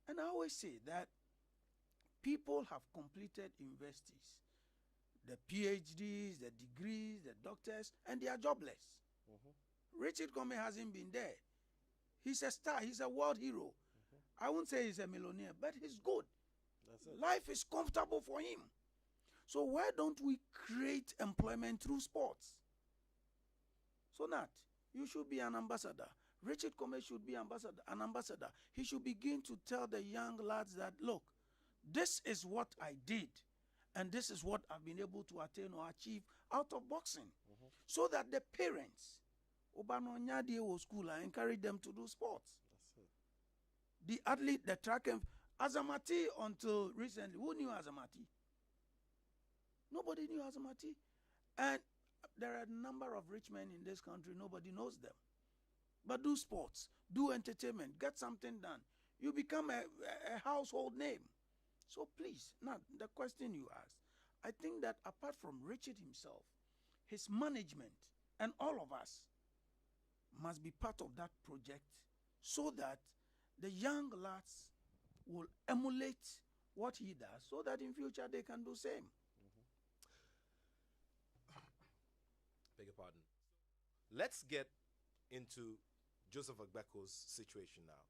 And I always say that people have completed universities, the PhDs, the degrees, the doctors, and they are jobless. Richard Comey hasn't been there. He's a star. He's a world hero. I won't say he's a millionaire, but he's good. That's it. Life is comfortable for him. So why don't we create employment through sports? So Nat, you should be an ambassador. Richard Comey should be an ambassador. He should begin to tell the young lads that, look, this is what I did, and this is what I've been able to attain or achieve out of boxing. So that the parents, school, I encourage them to do sports. That's it. The athlete, the track and Azamati, until recently, who knew Azamati? Nobody knew Azamati. And there are a number of rich men in this country, nobody knows them. But do sports, do entertainment, get something done. You become a household name. So please, now the question you asked, I think that apart from Richard himself, his management and all of us must be part of that project so that the young lads will emulate what he does so that in future they can do same. Beg your pardon. Let's get into Joseph Agbeko's situation now.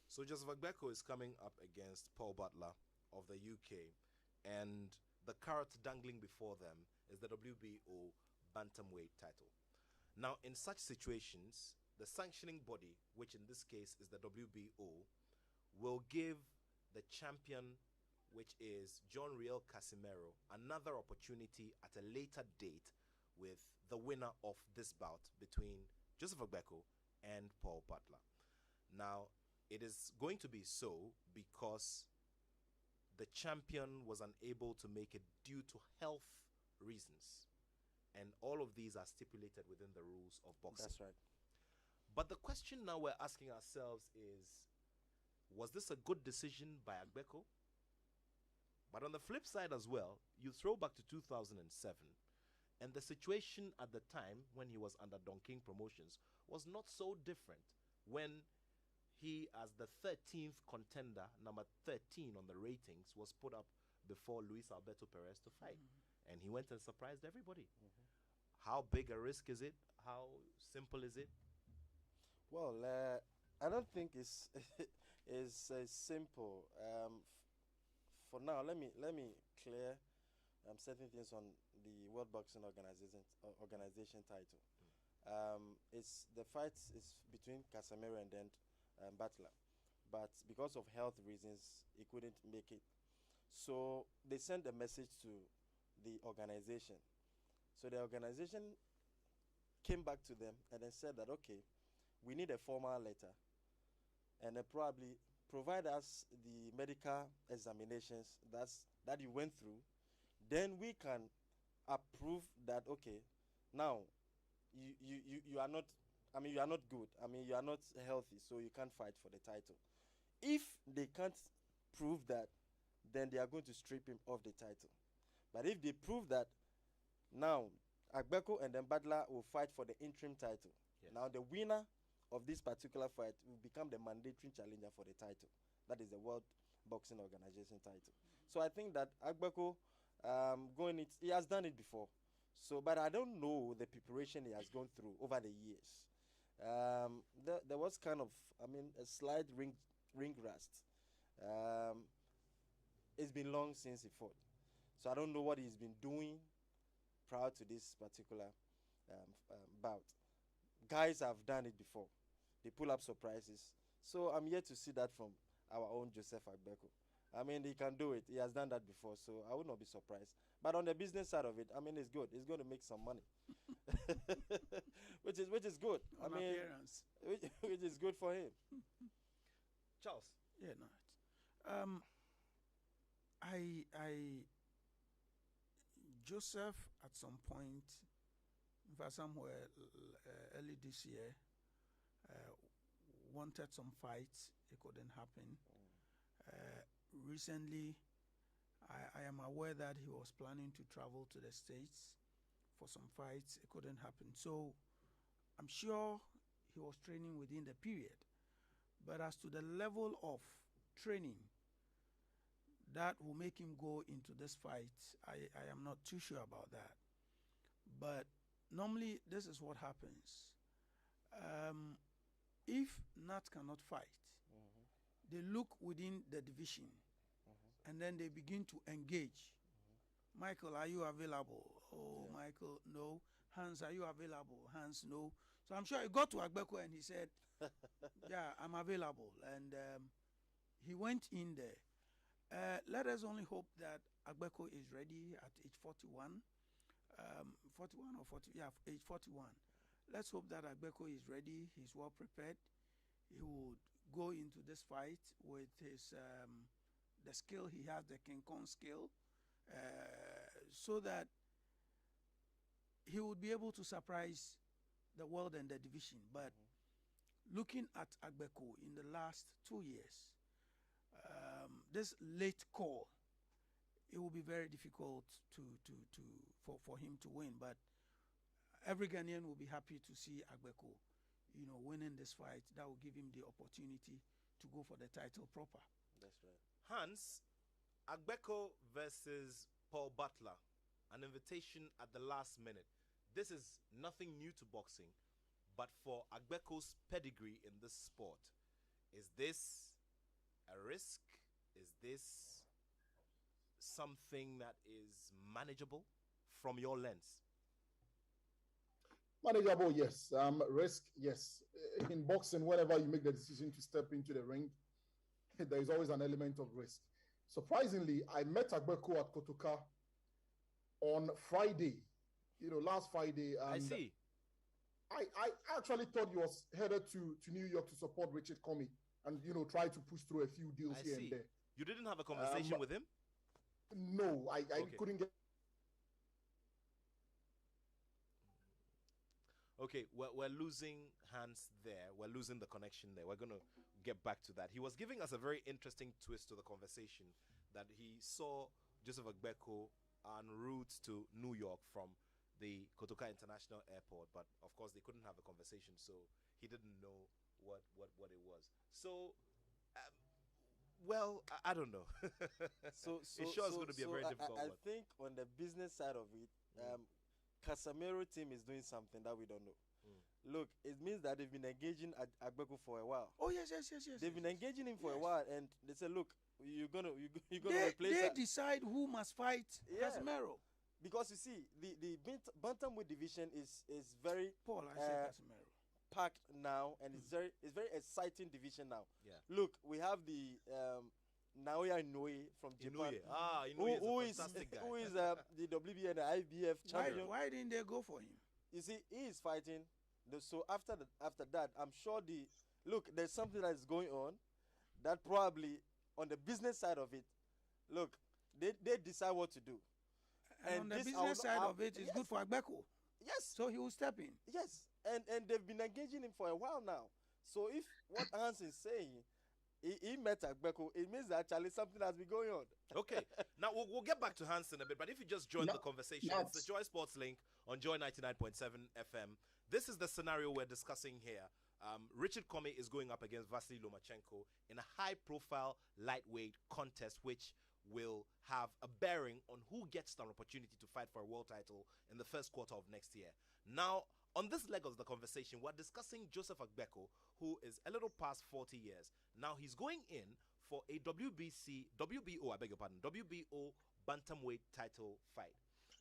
So Joseph Agbeko is coming up against Paul Butler of the UK, and the carrot dangling before them is the WBO bantamweight title. Now, in such situations, the sanctioning body, which in this case is the WBO, will give the champion, which is John Riel Casimero, another opportunity at a later date with the winner of this bout between Joseph Agbeko and Paul Butler. Now, it is going to be so because the champion was unable to make it due to health reasons. And all of these are stipulated within the rules of boxing. That's right. But the question now we're asking ourselves is, was this a good decision by Agbeko? But on the flip side as well, you throw back to 2007, and the situation at the time when he was under Don King Promotions was not so different. When he, as the 13th contender, number 13 on the ratings, was put up before Luis Alberto Perez to fight. And he went and surprised everybody. How big a risk is it? How simple is it? Well, I don't think it's it's simple. For now, let me clear certain things on the World Boxing Organization title. It's the fight is between Casemiro and then Butler, but because of health reasons, he couldn't make it. So they sent a message to the organization. So the organization came back to them and then said that, okay, we need a formal letter and probably provide us the medical examinations that you went through. Then we can approve that, okay, now you are not, you are not good. You are not healthy, so you can't fight for the title. If they can't prove that, then they are going to strip him of the title. But if they prove that, now Agbeko and then Butler will fight for the interim title. Yes. Now the winner of this particular fight will become the mandatory challenger for the title. That is the World Boxing Organization title. So I think that Agbeko he has done it before. So, but I don't know the preparation he has gone through over the years. There was kind of, a slight ring rust. It's been long since he fought. So I don't know what he's been doing prior to this particular bout. Guys have done it before. They pull up surprises. So I'm yet to see that from our own Joseph Agbeko. He can do it. He has done that before, so I would not be surprised. But on the business side of it, it's good. It's going to make some money, which is good. Appearance. Which is good for him. Charles. Yeah, no. Joseph at some point, in fact, somewhere early this year, wanted some fights. It couldn't happen. Recently, I am aware that he was planning to travel to the States for some fights. It couldn't happen. So I'm sure he was training within the period. But as to the level of training that will make him go into this fight, I am not too sure about that. But normally, this is what happens. If Nat cannot fight, they look within the division and then they begin to engage. Michael, are you available? Oh, yeah. Michael, no. Hans, are you available? Hans, no. So I'm sure he got to Agbeko and he said, yeah, I'm available. And he went in there. Let us only hope that Agbeko is ready at age 41. 41 or 40, yeah, age 41. Let's hope that Agbeko is ready. He's well prepared. He would go into this fight with his the skill he has, the King Kong skill, so that he would be able to surprise the world and the division. But looking at Agbeko in the last 2 years, this late call, it will be very difficult for him to win. But every Ghanaian will be happy to see Agbeko, winning this fight. That will give him the opportunity to go for the title proper. That's right. Hans, Agbeko versus Paul Butler, an invitation at the last minute. This is nothing new to boxing, but for Agbeko's pedigree in this sport, is this a risk? Is this something that is manageable from your lens? Manageable, yes. Risk, yes. In boxing, whenever you make the decision to step into the ring, there is always an element of risk. Surprisingly, I met Agbeko at Kotoka on Friday, last Friday. And I see. I actually thought he was headed to New York to support Richard Comey and, try to push through a few deals here and there. You didn't have a conversation with him? No, I couldn't get. Okay, we're losing Hans there. We're losing the connection there. We're going to get back to that. He was giving us a very interesting twist to the conversation, that he saw Joseph Agbeko en route to New York from the Kotoka International Airport, but of course they couldn't have a conversation, so he didn't know what it was. So, well, I don't know. It's sure it's going to be a very difficult one. I think on the business side of it, Casemiro team is doing something that we don't know. Look, it means that they've been engaging Agbeko for a while. Oh yes. They've been engaging him for a while, and they say, look, you're gonna replace. They decide who must fight Casemiro. Because you see, the bantamweight division is very Paul, I say Casemiro. Packed now, and it's very exciting division now. Yeah. Look, we have the Naoya Inoue from Japan. Inoue who is is a fantastic guy. who is the WBA and the IBF champion. Why didn't they go for him? You see, he is fighting. So after that, I'm sure there's something that is going on that probably on the business side of it, look, they decide what to do. And on the business side of it, it's good for Agbeko. Yes. So he will step in. Yes. And they've been engaging him for a while now. So if what Hans is saying, he met Agbeko, it means that actually something has been going on. Okay. Now, we'll get back to Hans in a bit, but if you just joined the conversation, it's the Joy Sports Link on Joy99.7 FM. This is the scenario we're discussing here. Richard Comey is going up against Vasily Lomachenko in a high-profile lightweight contest, which will have a bearing on who gets an opportunity to fight for a world title in the first quarter of next year. Now, on this leg of the conversation, we're discussing Joseph Agbeko, who is a little past 40 years. Now, he's going in for a WBO bantamweight title fight.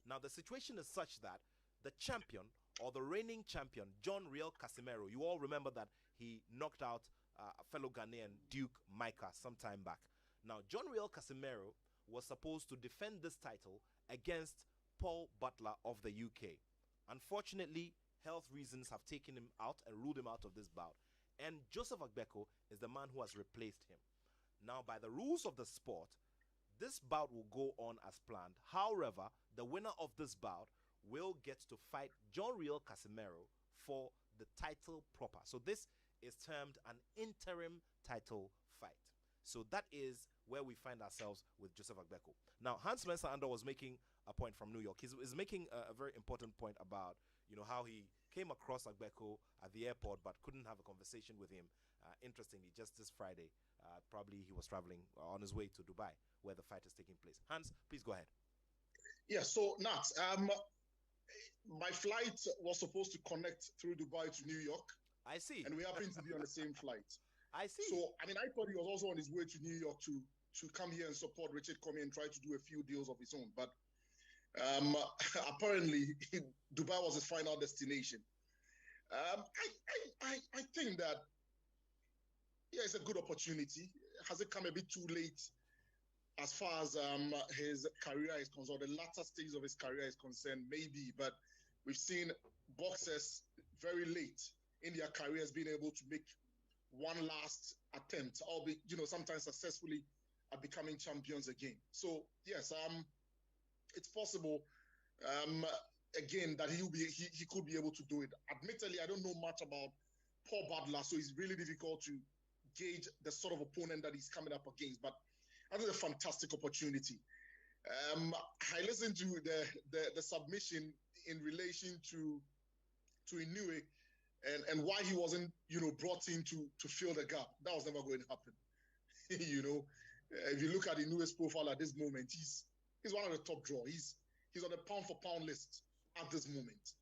Now, the situation is such that the champion, or the reigning champion, John Real Casimero, you all remember that he knocked out a fellow Ghanaian, Duke Micah, some time back. Now, John Real Casimero was supposed to defend this title against Paul Butler of the UK. Unfortunately, health reasons have taken him out and ruled him out of this bout. And Joseph Agbeko is the man who has replaced him. Now, by the rules of the sport, this bout will go on as planned. However, the winner of this bout will get to fight John Real Casimero for the title proper. So this is termed an interim title fight. So that is where we find ourselves with Joseph Agbeko. Now, Hans Mensah-Andor was making a point from New York. He's making a very important point about, how he came across Agbeko at the airport but couldn't have a conversation with him. Interestingly, just this Friday, probably he was traveling on his way to Dubai, where the fight is taking place. Hans, please go ahead. Yeah, so Nat, my flight was supposed to connect through Dubai to New York. I see. And we happen to be on the same flight. I see. So, I thought he was also on his way to New York to come here and support Richard Comey and try to do a few deals of his own. But apparently, Dubai was his final destination. I think that, it's a good opportunity. Has it come a bit too late as far as his career is concerned? The latter stage of his career is concerned, maybe. But we've seen boxers very late in their careers being able to make one last attempt, albeit, sometimes successfully, at becoming champions again. So yes, it's possible, again, that he could be able to do it. Admittedly, I don't know much about Paul Butler, so it's really difficult to gauge the sort of opponent that he's coming up against. But I think it's a fantastic opportunity. I listened to the submission in relation to Inoue and why he wasn't, brought in to fill the gap. That was never going to happen. If you look at Inoue's profile at this moment, he's one of the top draw. He's on the pound for pound list at this moment.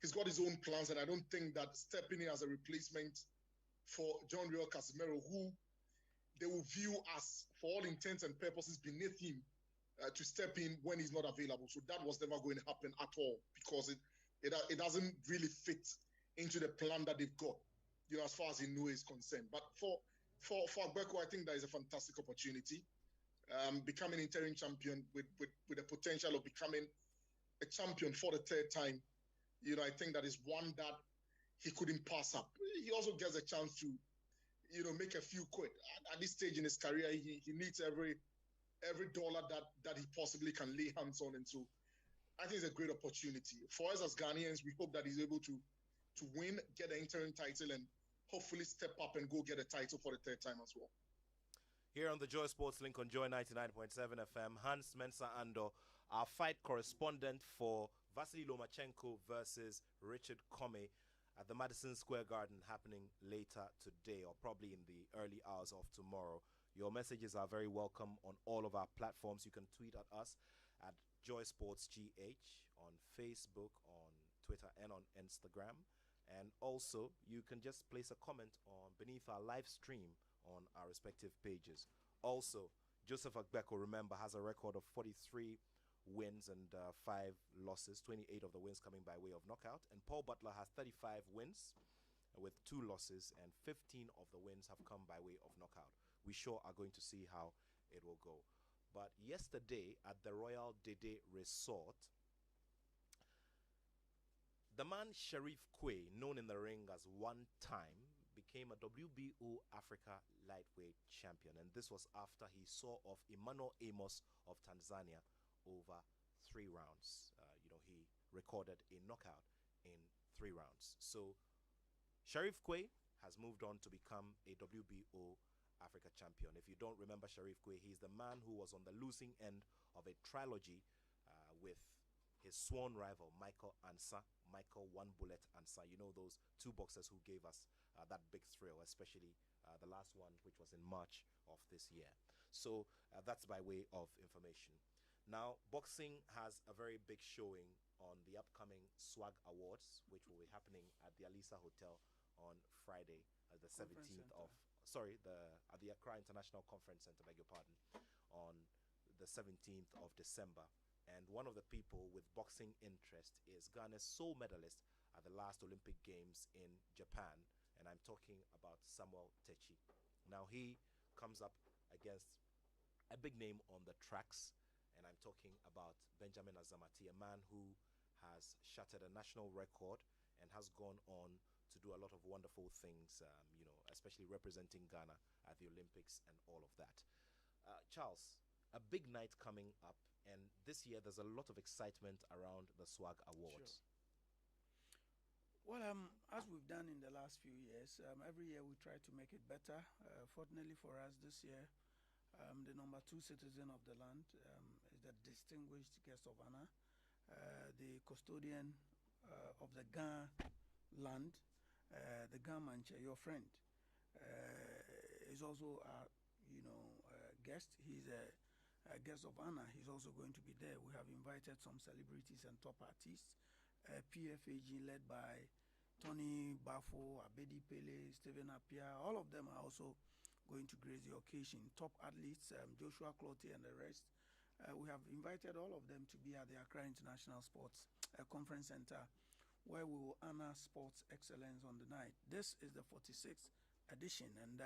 He's got his own plans, and I don't think that stepping in as a replacement for John Real Casimero, who they will view as, for all intents and purposes, beneath him to step in when he's not available. So that was never going to happen at all, because it doesn't really fit into the plan that they've got, as far as Inoue is concerned. But for Agbeko, I think that is a fantastic opportunity. Becoming interim champion with the potential of becoming a champion for the third time, I think that is one that he couldn't pass up. He also gets a chance to, make a few quid. At this stage in his career, he needs every dollar that he possibly can lay hands on. And so I think it's a great opportunity. For us as Ghanaians, we hope that he's able to win, get an interim title, and hopefully step up and go get a title for the third time as well. Here on the Joy Sports Link on Joy 99.7 FM, Hans Mensah Ando, our fight correspondent for Vasily Lomachenko versus Richard Comey at the Madison Square Garden, happening later today or probably in the early hours of tomorrow. Your messages are very welcome on all of our platforms. You can tweet at us at Joy Sports GH on Facebook, on Twitter, and on Instagram. And also, you can just place a comment on beneath our live stream on our respective pages. Also, Joseph Agbeko, remember, has a record of 43 wins and 5 losses, 28 of the wins coming by way of knockout. And Paul Butler has 35 wins with 2 losses, and 15 of the wins have come by way of knockout. We sure are going to see how it will go. But yesterday at the Royal Dede Resort, the man Sharif Kwe, known in the ring as One Time, became a WBO Africa lightweight champion, and this was after he saw off Emmanuel Amos of Tanzania over 3 rounds. He recorded a knockout in 3 rounds. So Sharif Kwe has moved on to become a WBO Africa champion. If you don't remember Sharif Kwe, he's the man who was on the losing end of a trilogy with his sworn rival Michael Ansa, Michael One Bullet Ansa. You know, those 2 boxers who gave us that big thrill, especially the last one, which was in March of this year. So that's by way of information. Now, boxing has a very big showing on the upcoming SWAG Awards, which will be happening at the Alisa Hotel on Friday, the 17th of, at the Accra International Conference Center, beg your pardon, on the 17th of December. And one of the people with boxing interest is Ghana's sole medalist at the last Olympic Games in Japan, and I'm talking about Samuel Techi. Now, he comes up against a big name on the tracks, and I'm talking about Benjamin Azamati, a man who has shattered a national record and has gone on to do a lot of wonderful things, especially representing Ghana at the Olympics and all of that. Charles, a big night coming up, and this year there's a lot of excitement around the SWAG Awards. Sure. Well, as we've done in the last few years, every year we try to make it better. Fortunately for us this year, the number 2 citizen of the land is the distinguished guest of honor, the custodian of the Ghana land, the Gamanche, your friend, is also a guest. He's a guest of honor. He's also going to be there. We have invited some celebrities and top artists, PFAG led by Tony Bafo, Abedi Pele, Stephen Appiah. All of them are also going to grace the occasion. Top athletes, Joshua Clottey and the rest. We have invited all of them to be at the Accra International Sports Conference Center, where we will honor sports excellence on the night. This is the 46th edition, and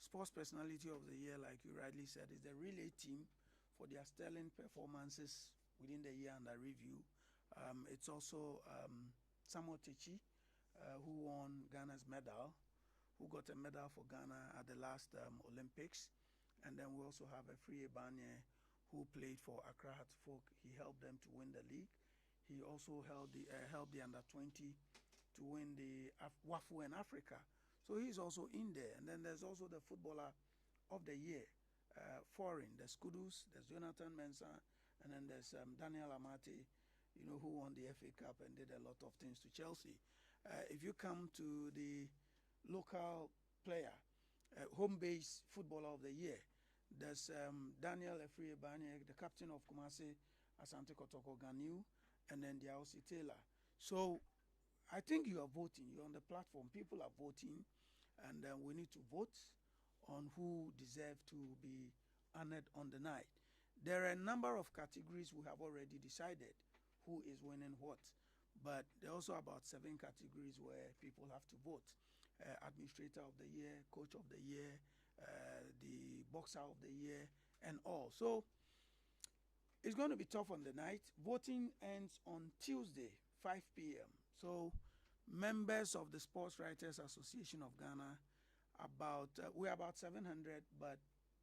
Sports Personality of the Year, like you rightly said, is the relay team for their sterling performances within the year under review. It's also Samuel Techi, who won Ghana's medal, who got a medal for Ghana at the last Olympics. And then we also have Efrie Banye, who played for Accra Hearts Folk. He helped them to win the league. He also helped the under-20 to win the WAFU in Africa. So he's also in there. And then there's also the footballer of the year, foreign. There's Kudus, there's Jonathan Mensah, and then there's Daniel Amati, who won the FA Cup and did a lot of things to Chelsea. If you come to the local player, home-based footballer of the year, there's Daniel Efrie Banye, the captain of Kumasi Asante Kotoko Ganiu, and then Diaosi Taylor. So I think you are voting. You're on the platform. People are voting, and we need to vote on who deserve to be honored on the night. There are a number of categories we have already decided who is winning what, but there are also about 7 categories where people have to vote. Administrator of the year, coach of the year, the boxer of the year, and all. So it's going to be tough on the night. Voting ends on Tuesday, 5 p.m. So members of the Sports Writers Association of Ghana, we're about 700, but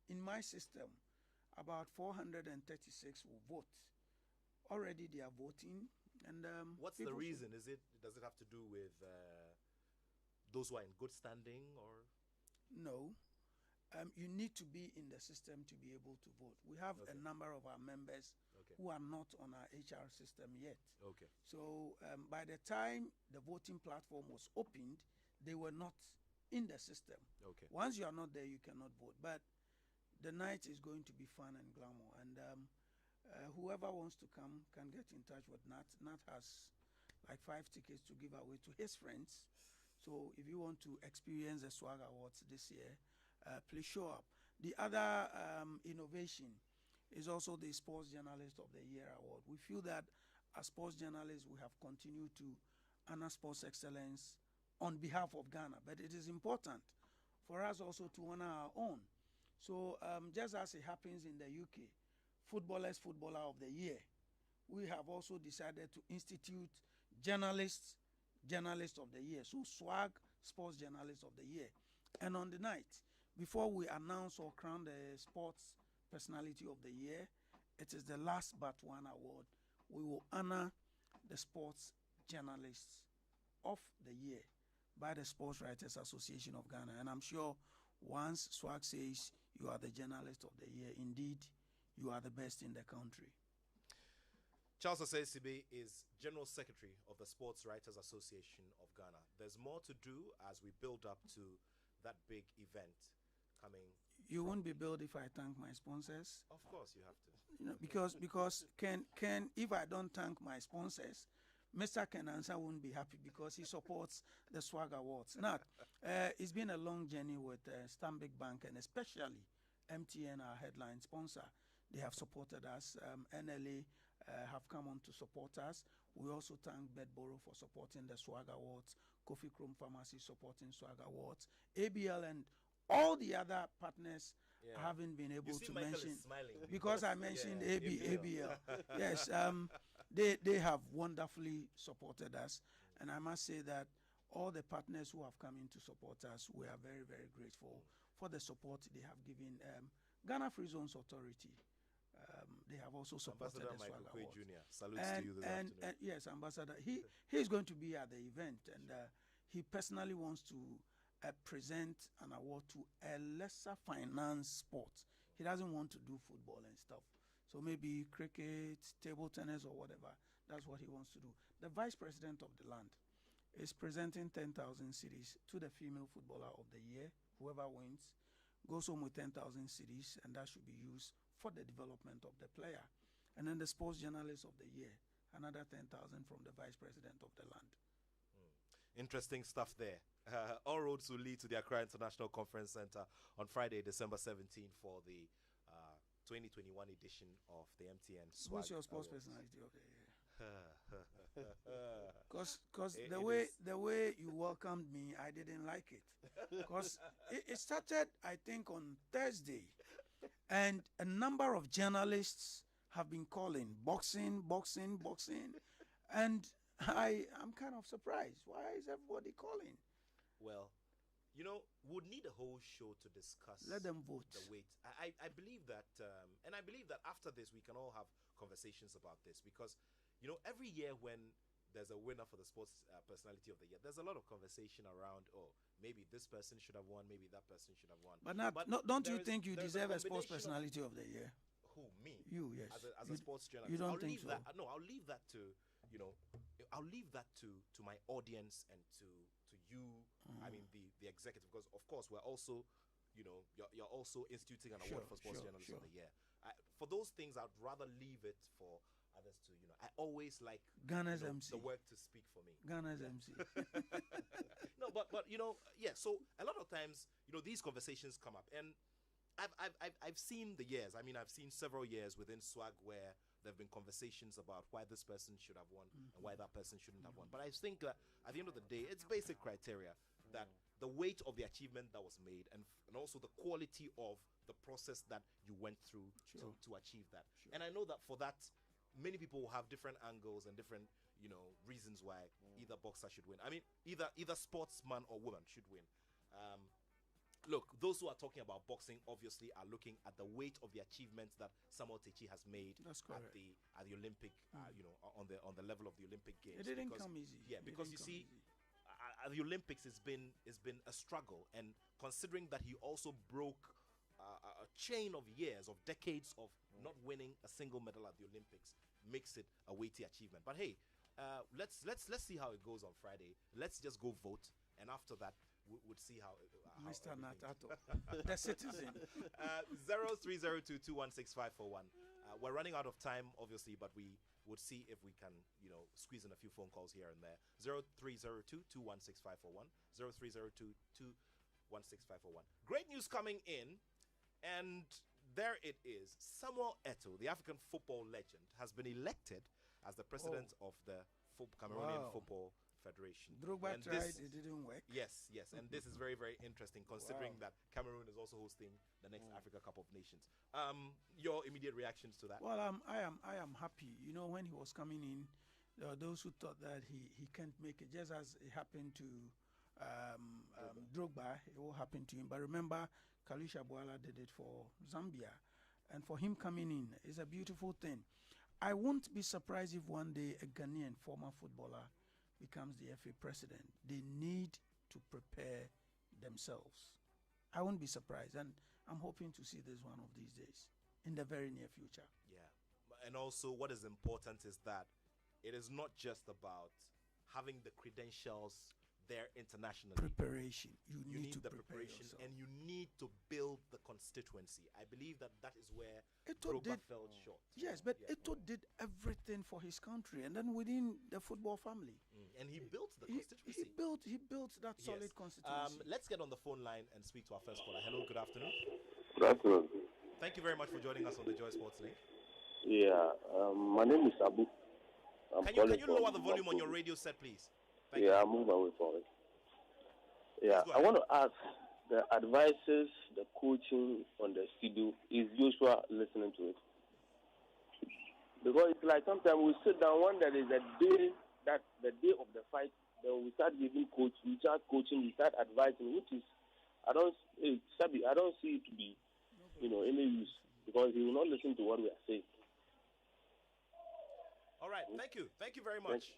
in my system, about 436 will vote. Already they are voting. And what's the reason? Does it have to do with those who are in good standing, or? No. you need to be in the system to be able to vote. We have a number of our members who are not on our HR system yet. Okay. So by the time the voting platform was opened, they were not in the system. Okay. Once you are not there, you cannot vote. But the night is going to be fun and glamour. And whoever wants to come can get in touch with Nat. Nat has like 5 tickets to give away to his friends. So if you want to experience the Swag Awards this year, please show up. The other innovation is also the Sports Journalist of the Year award. We feel that as sports journalists, we have continued to honor sports excellence on behalf of Ghana, but it is important for us also to honor our own. So just as it happens in the UK, Footballer of the Year, we have also decided to institute Journalist of the Year. So Swag Sports Journalist of the Year. And on the night, before we announce or crown the Sports Personality of the Year, it is the last but one award. We will honor the Sports Journalists of the Year by the Sports Writers Association of Ghana. And I'm sure once Swag says you are the Journalist of the Year, indeed, you are the best in the country. Charles Osei-Sibe is General Secretary of the Sports Writers Association of Ghana. There's more to do as we build up to that big event coming. You won't be billed if I thank my sponsors. Of course, you have to. You know, because Ken, if I don't thank my sponsors, Mr. Ken Ansa won't be happy because he supports the Swag Awards. Now, it's been a long journey with Stanbic Bank and especially MTN, our headline sponsor. They have supported us. NLA have come on to support us. We also thank Bedboro for supporting the Swag Awards, Kofi Chrome Pharmacy supporting Swag Awards, ABL and all the other partners I haven't been able to Michael mention is smiling because I mentioned ABL. Yes, they have wonderfully supported us, and I must say that all the partners who have come in to support us, we are very, very grateful for the support they have given. Ghana Free Zones Authority, they have also supported Ambassador the Swag Michael Awards. Quay Jr. Salutes to you this afternoon. And yes, Ambassador, he's going to be at the event, and he personally wants to present an award to a lesser finance sport. He doesn't want to do football and stuff. So maybe cricket, table tennis, or whatever. That's what he wants to do. The vice president of the land is presenting 10,000 cedis to the female footballer of the year. Whoever wins goes home with 10,000 cedis, and that should be used for the development of the player. And then the sports journalist of the year, another 10,000 from the vice president of the land. Interesting stuff there. All roads will lead to the Accra International Conference Center on Friday, December 17th for the 2021 edition of the MTN Swag Who's your sports Awards. personality of the year? Because the way you welcomed me, I didn't like it. Because it started, I think, on Thursday, and a number of journalists have been calling boxing, and I'm kind of surprised. Why is everybody calling? Well, you know, we'd need a whole show to discuss. Let them vote. The weight. I believe that, and I believe that after this, we can all have conversations about this because, you know, every year when there's a winner for the sports personality of the year, there's a lot of conversation around, oh, maybe this person should have won, maybe that person should have won. But don't you think you deserve a sports personality of the year? Who, me? You, yes. As a sports journalist. You don't think so? No, I'll leave that to, you know, I'll leave that to my audience and to you, I mean, the executive, because of course we're also, you know, you're also instituting an award for sports journalists of the year. For those things, I'd rather leave it for others to, you know, I always like Ghana's MC. the work to speak for me. Ghana's MC. No, but you know, yeah. So a lot of times, you know, these conversations come up, and I've seen the years. I mean, I've seen several years within Swag where there have been conversations about why this person should have won and why that person shouldn't have won. But I think that at the end of the day, it's basic criteria that the weight of the achievement that was made and also the quality of the process that you went through to achieve that. And I know that for that, many people will have different angles and different, you know, reasons why either boxer should win. I mean, either sportsman or woman should win. Look, those who are talking about boxing obviously are looking at the weight of the achievements that Samuel Techi has made at the Olympic, you know, on the level of the Olympic Games. It didn't come easy. Yeah, because you see, at the Olympics, it's been a struggle, and considering that he also broke a chain of years, of decades of not winning a single medal at the Olympics makes it a weighty achievement. But hey, let's see how it goes on Friday. Let's just go vote, and after that, we'll see how Mr. Natato, the citizen. 0302216541. We're running out of time, obviously, but we would see if we can, squeeze in a few phone calls here and there. 0302216541. 0302216541. Great news coming in, and there it is. Samuel Eto'o, the African football legend, has been elected as the president of the Cameroonian Football Federation. Drogba tried, it didn't work. Yes, and this is very, very interesting considering that Cameroon is also hosting the next Africa Cup of Nations. Your immediate reactions to that? Well, I am happy. When he was coming in, there were those who thought that he can't make it, just as it happened to Drogba. It will happen to him. But remember, Kalisha Bwala did it for Zambia, and for him coming in is a beautiful thing. I won't be surprised if one day a Ghanaian former footballer becomes the FA president. They need to prepare themselves. I won't be surprised, and I'm hoping to see this one of these days in the very near future. Yeah, and also what is important is that it is not just about having the credentials there internationally. Preparation. You need to the prepare preparation, yourself. and you need to build the constituency. I believe that is where Eto'o Drogba fell short. Yes, but Eto'o did everything for his country, and then within the football family, and he built the constituency. He built that solid constituency. Let's get on the phone line and speak to our first caller. Hello, good afternoon. Good afternoon. Thank you very much for joining us on the Joy Sports Link. Yeah, my name is Abu. Can you lower the volume on your radio set, please? Thank you. I'll move away from it. Yeah, I want to ask the advisors, the coaching on the studio, is Joshua listening to it? Because it's like sometimes we sit down when there is a day, that the day of the fight, then we start giving coach, we start coaching, we start advising, which is, I don't see it to be, any use, because he will not listen to what we are saying. All right, thank you very much.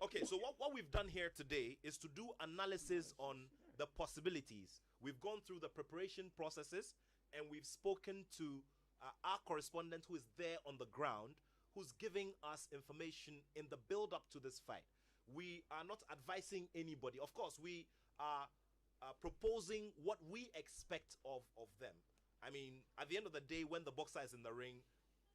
Okay, so what we've done here today is to do analysis on the possibilities. We've gone through the preparation processes, and we've spoken to our correspondent who is there on the ground, who's giving us information in the build-up to this fight. We are not advising anybody. Of course, we are proposing what we expect of them. I mean, at the end of the day, when the boxer is in the ring,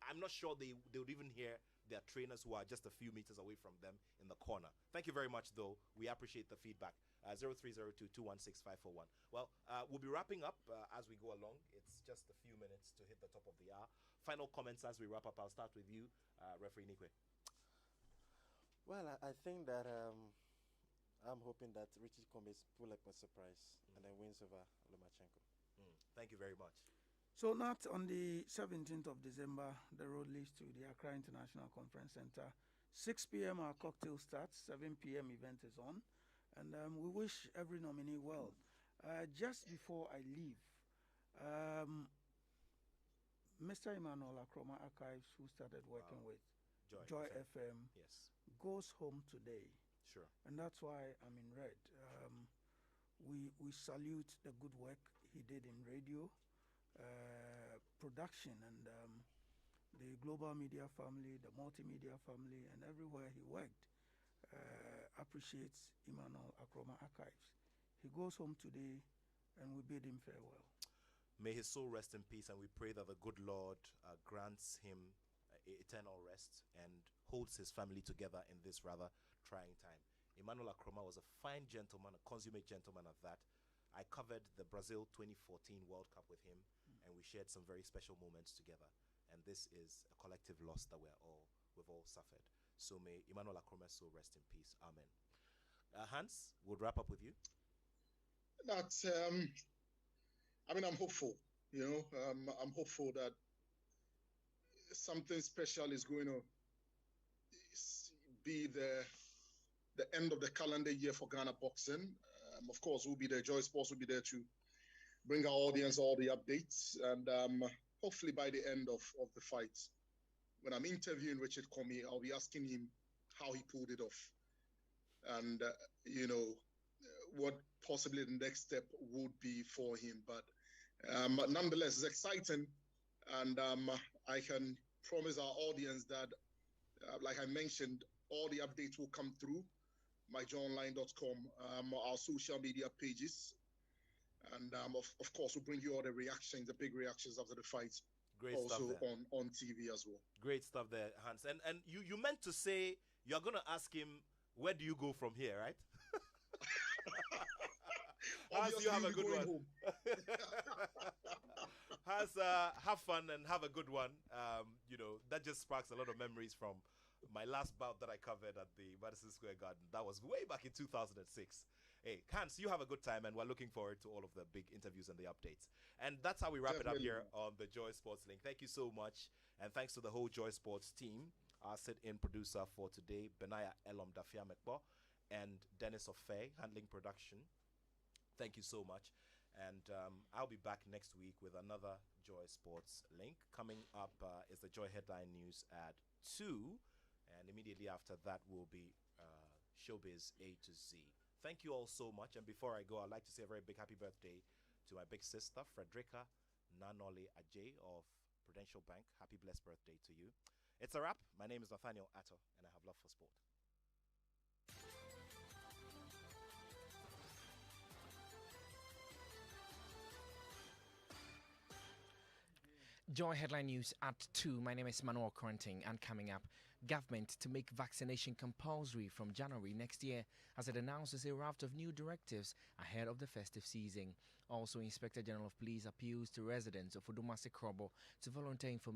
I'm not sure they would even hear their trainers who are just a few meters away from them in the corner. Thank you very much, though. We appreciate the feedback. 0302216541. Well, we'll be wrapping up as we go along. It's just a few minutes to hit the top of the hour. Final comments as we wrap up. I'll start with you, Referee Nikwe. Well, I think that I'm hoping that Richie Combs pull up a surprise and then wins over Lomachenko. Thank you very much. So, not on the 17th of December, the road leads to the Accra International Conference Center. 6 p.m. our cocktail starts, 7 p.m. event is on, and we wish every nominee well. Just before I leave, Mr. Emmanuel Akroma Archives, who started working with Joy FM, yes, goes home today. Sure. And that's why I'm in red. We salute the good work he did in radio, production, and the global media family, the multimedia family, and everywhere he worked appreciates Emmanuel Akroma Archives. He goes home today, and we bid him farewell. May his soul rest in peace, and we pray that the good Lord grants him eternal rest and holds his family together in this rather trying time. Emmanuel Akroma was a fine gentleman, a consummate gentleman at that. I covered the Brazil 2014 World Cup with him, and we shared some very special moments together. And this is a collective loss that we've all suffered. So may Emmanuel Akroma's soul rest in peace. Amen. Hans, we'll wrap up with you. That's, I'm hopeful. I'm hopeful that something special is going to be the end of the calendar year for Ghana boxing. Of course, we'll be there. Joy Sports will be there to bring our audience all the updates. And hopefully by the end of the fight, when I'm interviewing Richard Comey, I'll be asking him how he pulled it off. And, what possibly the next step would be for him. But Nonetheless, it's exciting, and I can promise our audience that, like I mentioned, all the updates will come through myjoyonline.com, our social media pages, and of course, we'll bring you all the reactions, the big reactions after the fight. Great also stuff there. on TV as well. Great stuff there, Hans. And you meant to say you're going to ask him, where do you go from here, right? Hans, you have a good one. Hans, have fun and have a good one. That just sparks a lot of memories from my last bout that I covered at the Madison Square Garden. That was way back in 2006. Hey, Hans, you have a good time, and we're looking forward to all of the big interviews and the updates. And that's how we wrap it up here on the Joy Sports Link. Thank you so much, and thanks to the whole Joy Sports team. Our sit-in producer for today, Benaya Elom Dafiamekbo, and Dennis Ofei, handling production. Thank you so much. And I'll be back next week with another Joy Sports Link. Coming up is the Joy Headline News at 2. And immediately after that will be Showbiz A to Z. Thank you all so much. And before I go, I'd like to say a very big happy birthday to my big sister, Frederica Nanole Ajay of Prudential Bank. Happy blessed birthday to you. It's a wrap. My name is Nathaniel Atto, and I have love for sport. Joy Headline News at 2. My name is Manuel Corenting, and coming up, government to make vaccination compulsory from January next year as it announces a raft of new directives ahead of the festive season. Also, Inspector General of Police appeals to residents of Odumase Krobo to volunteer information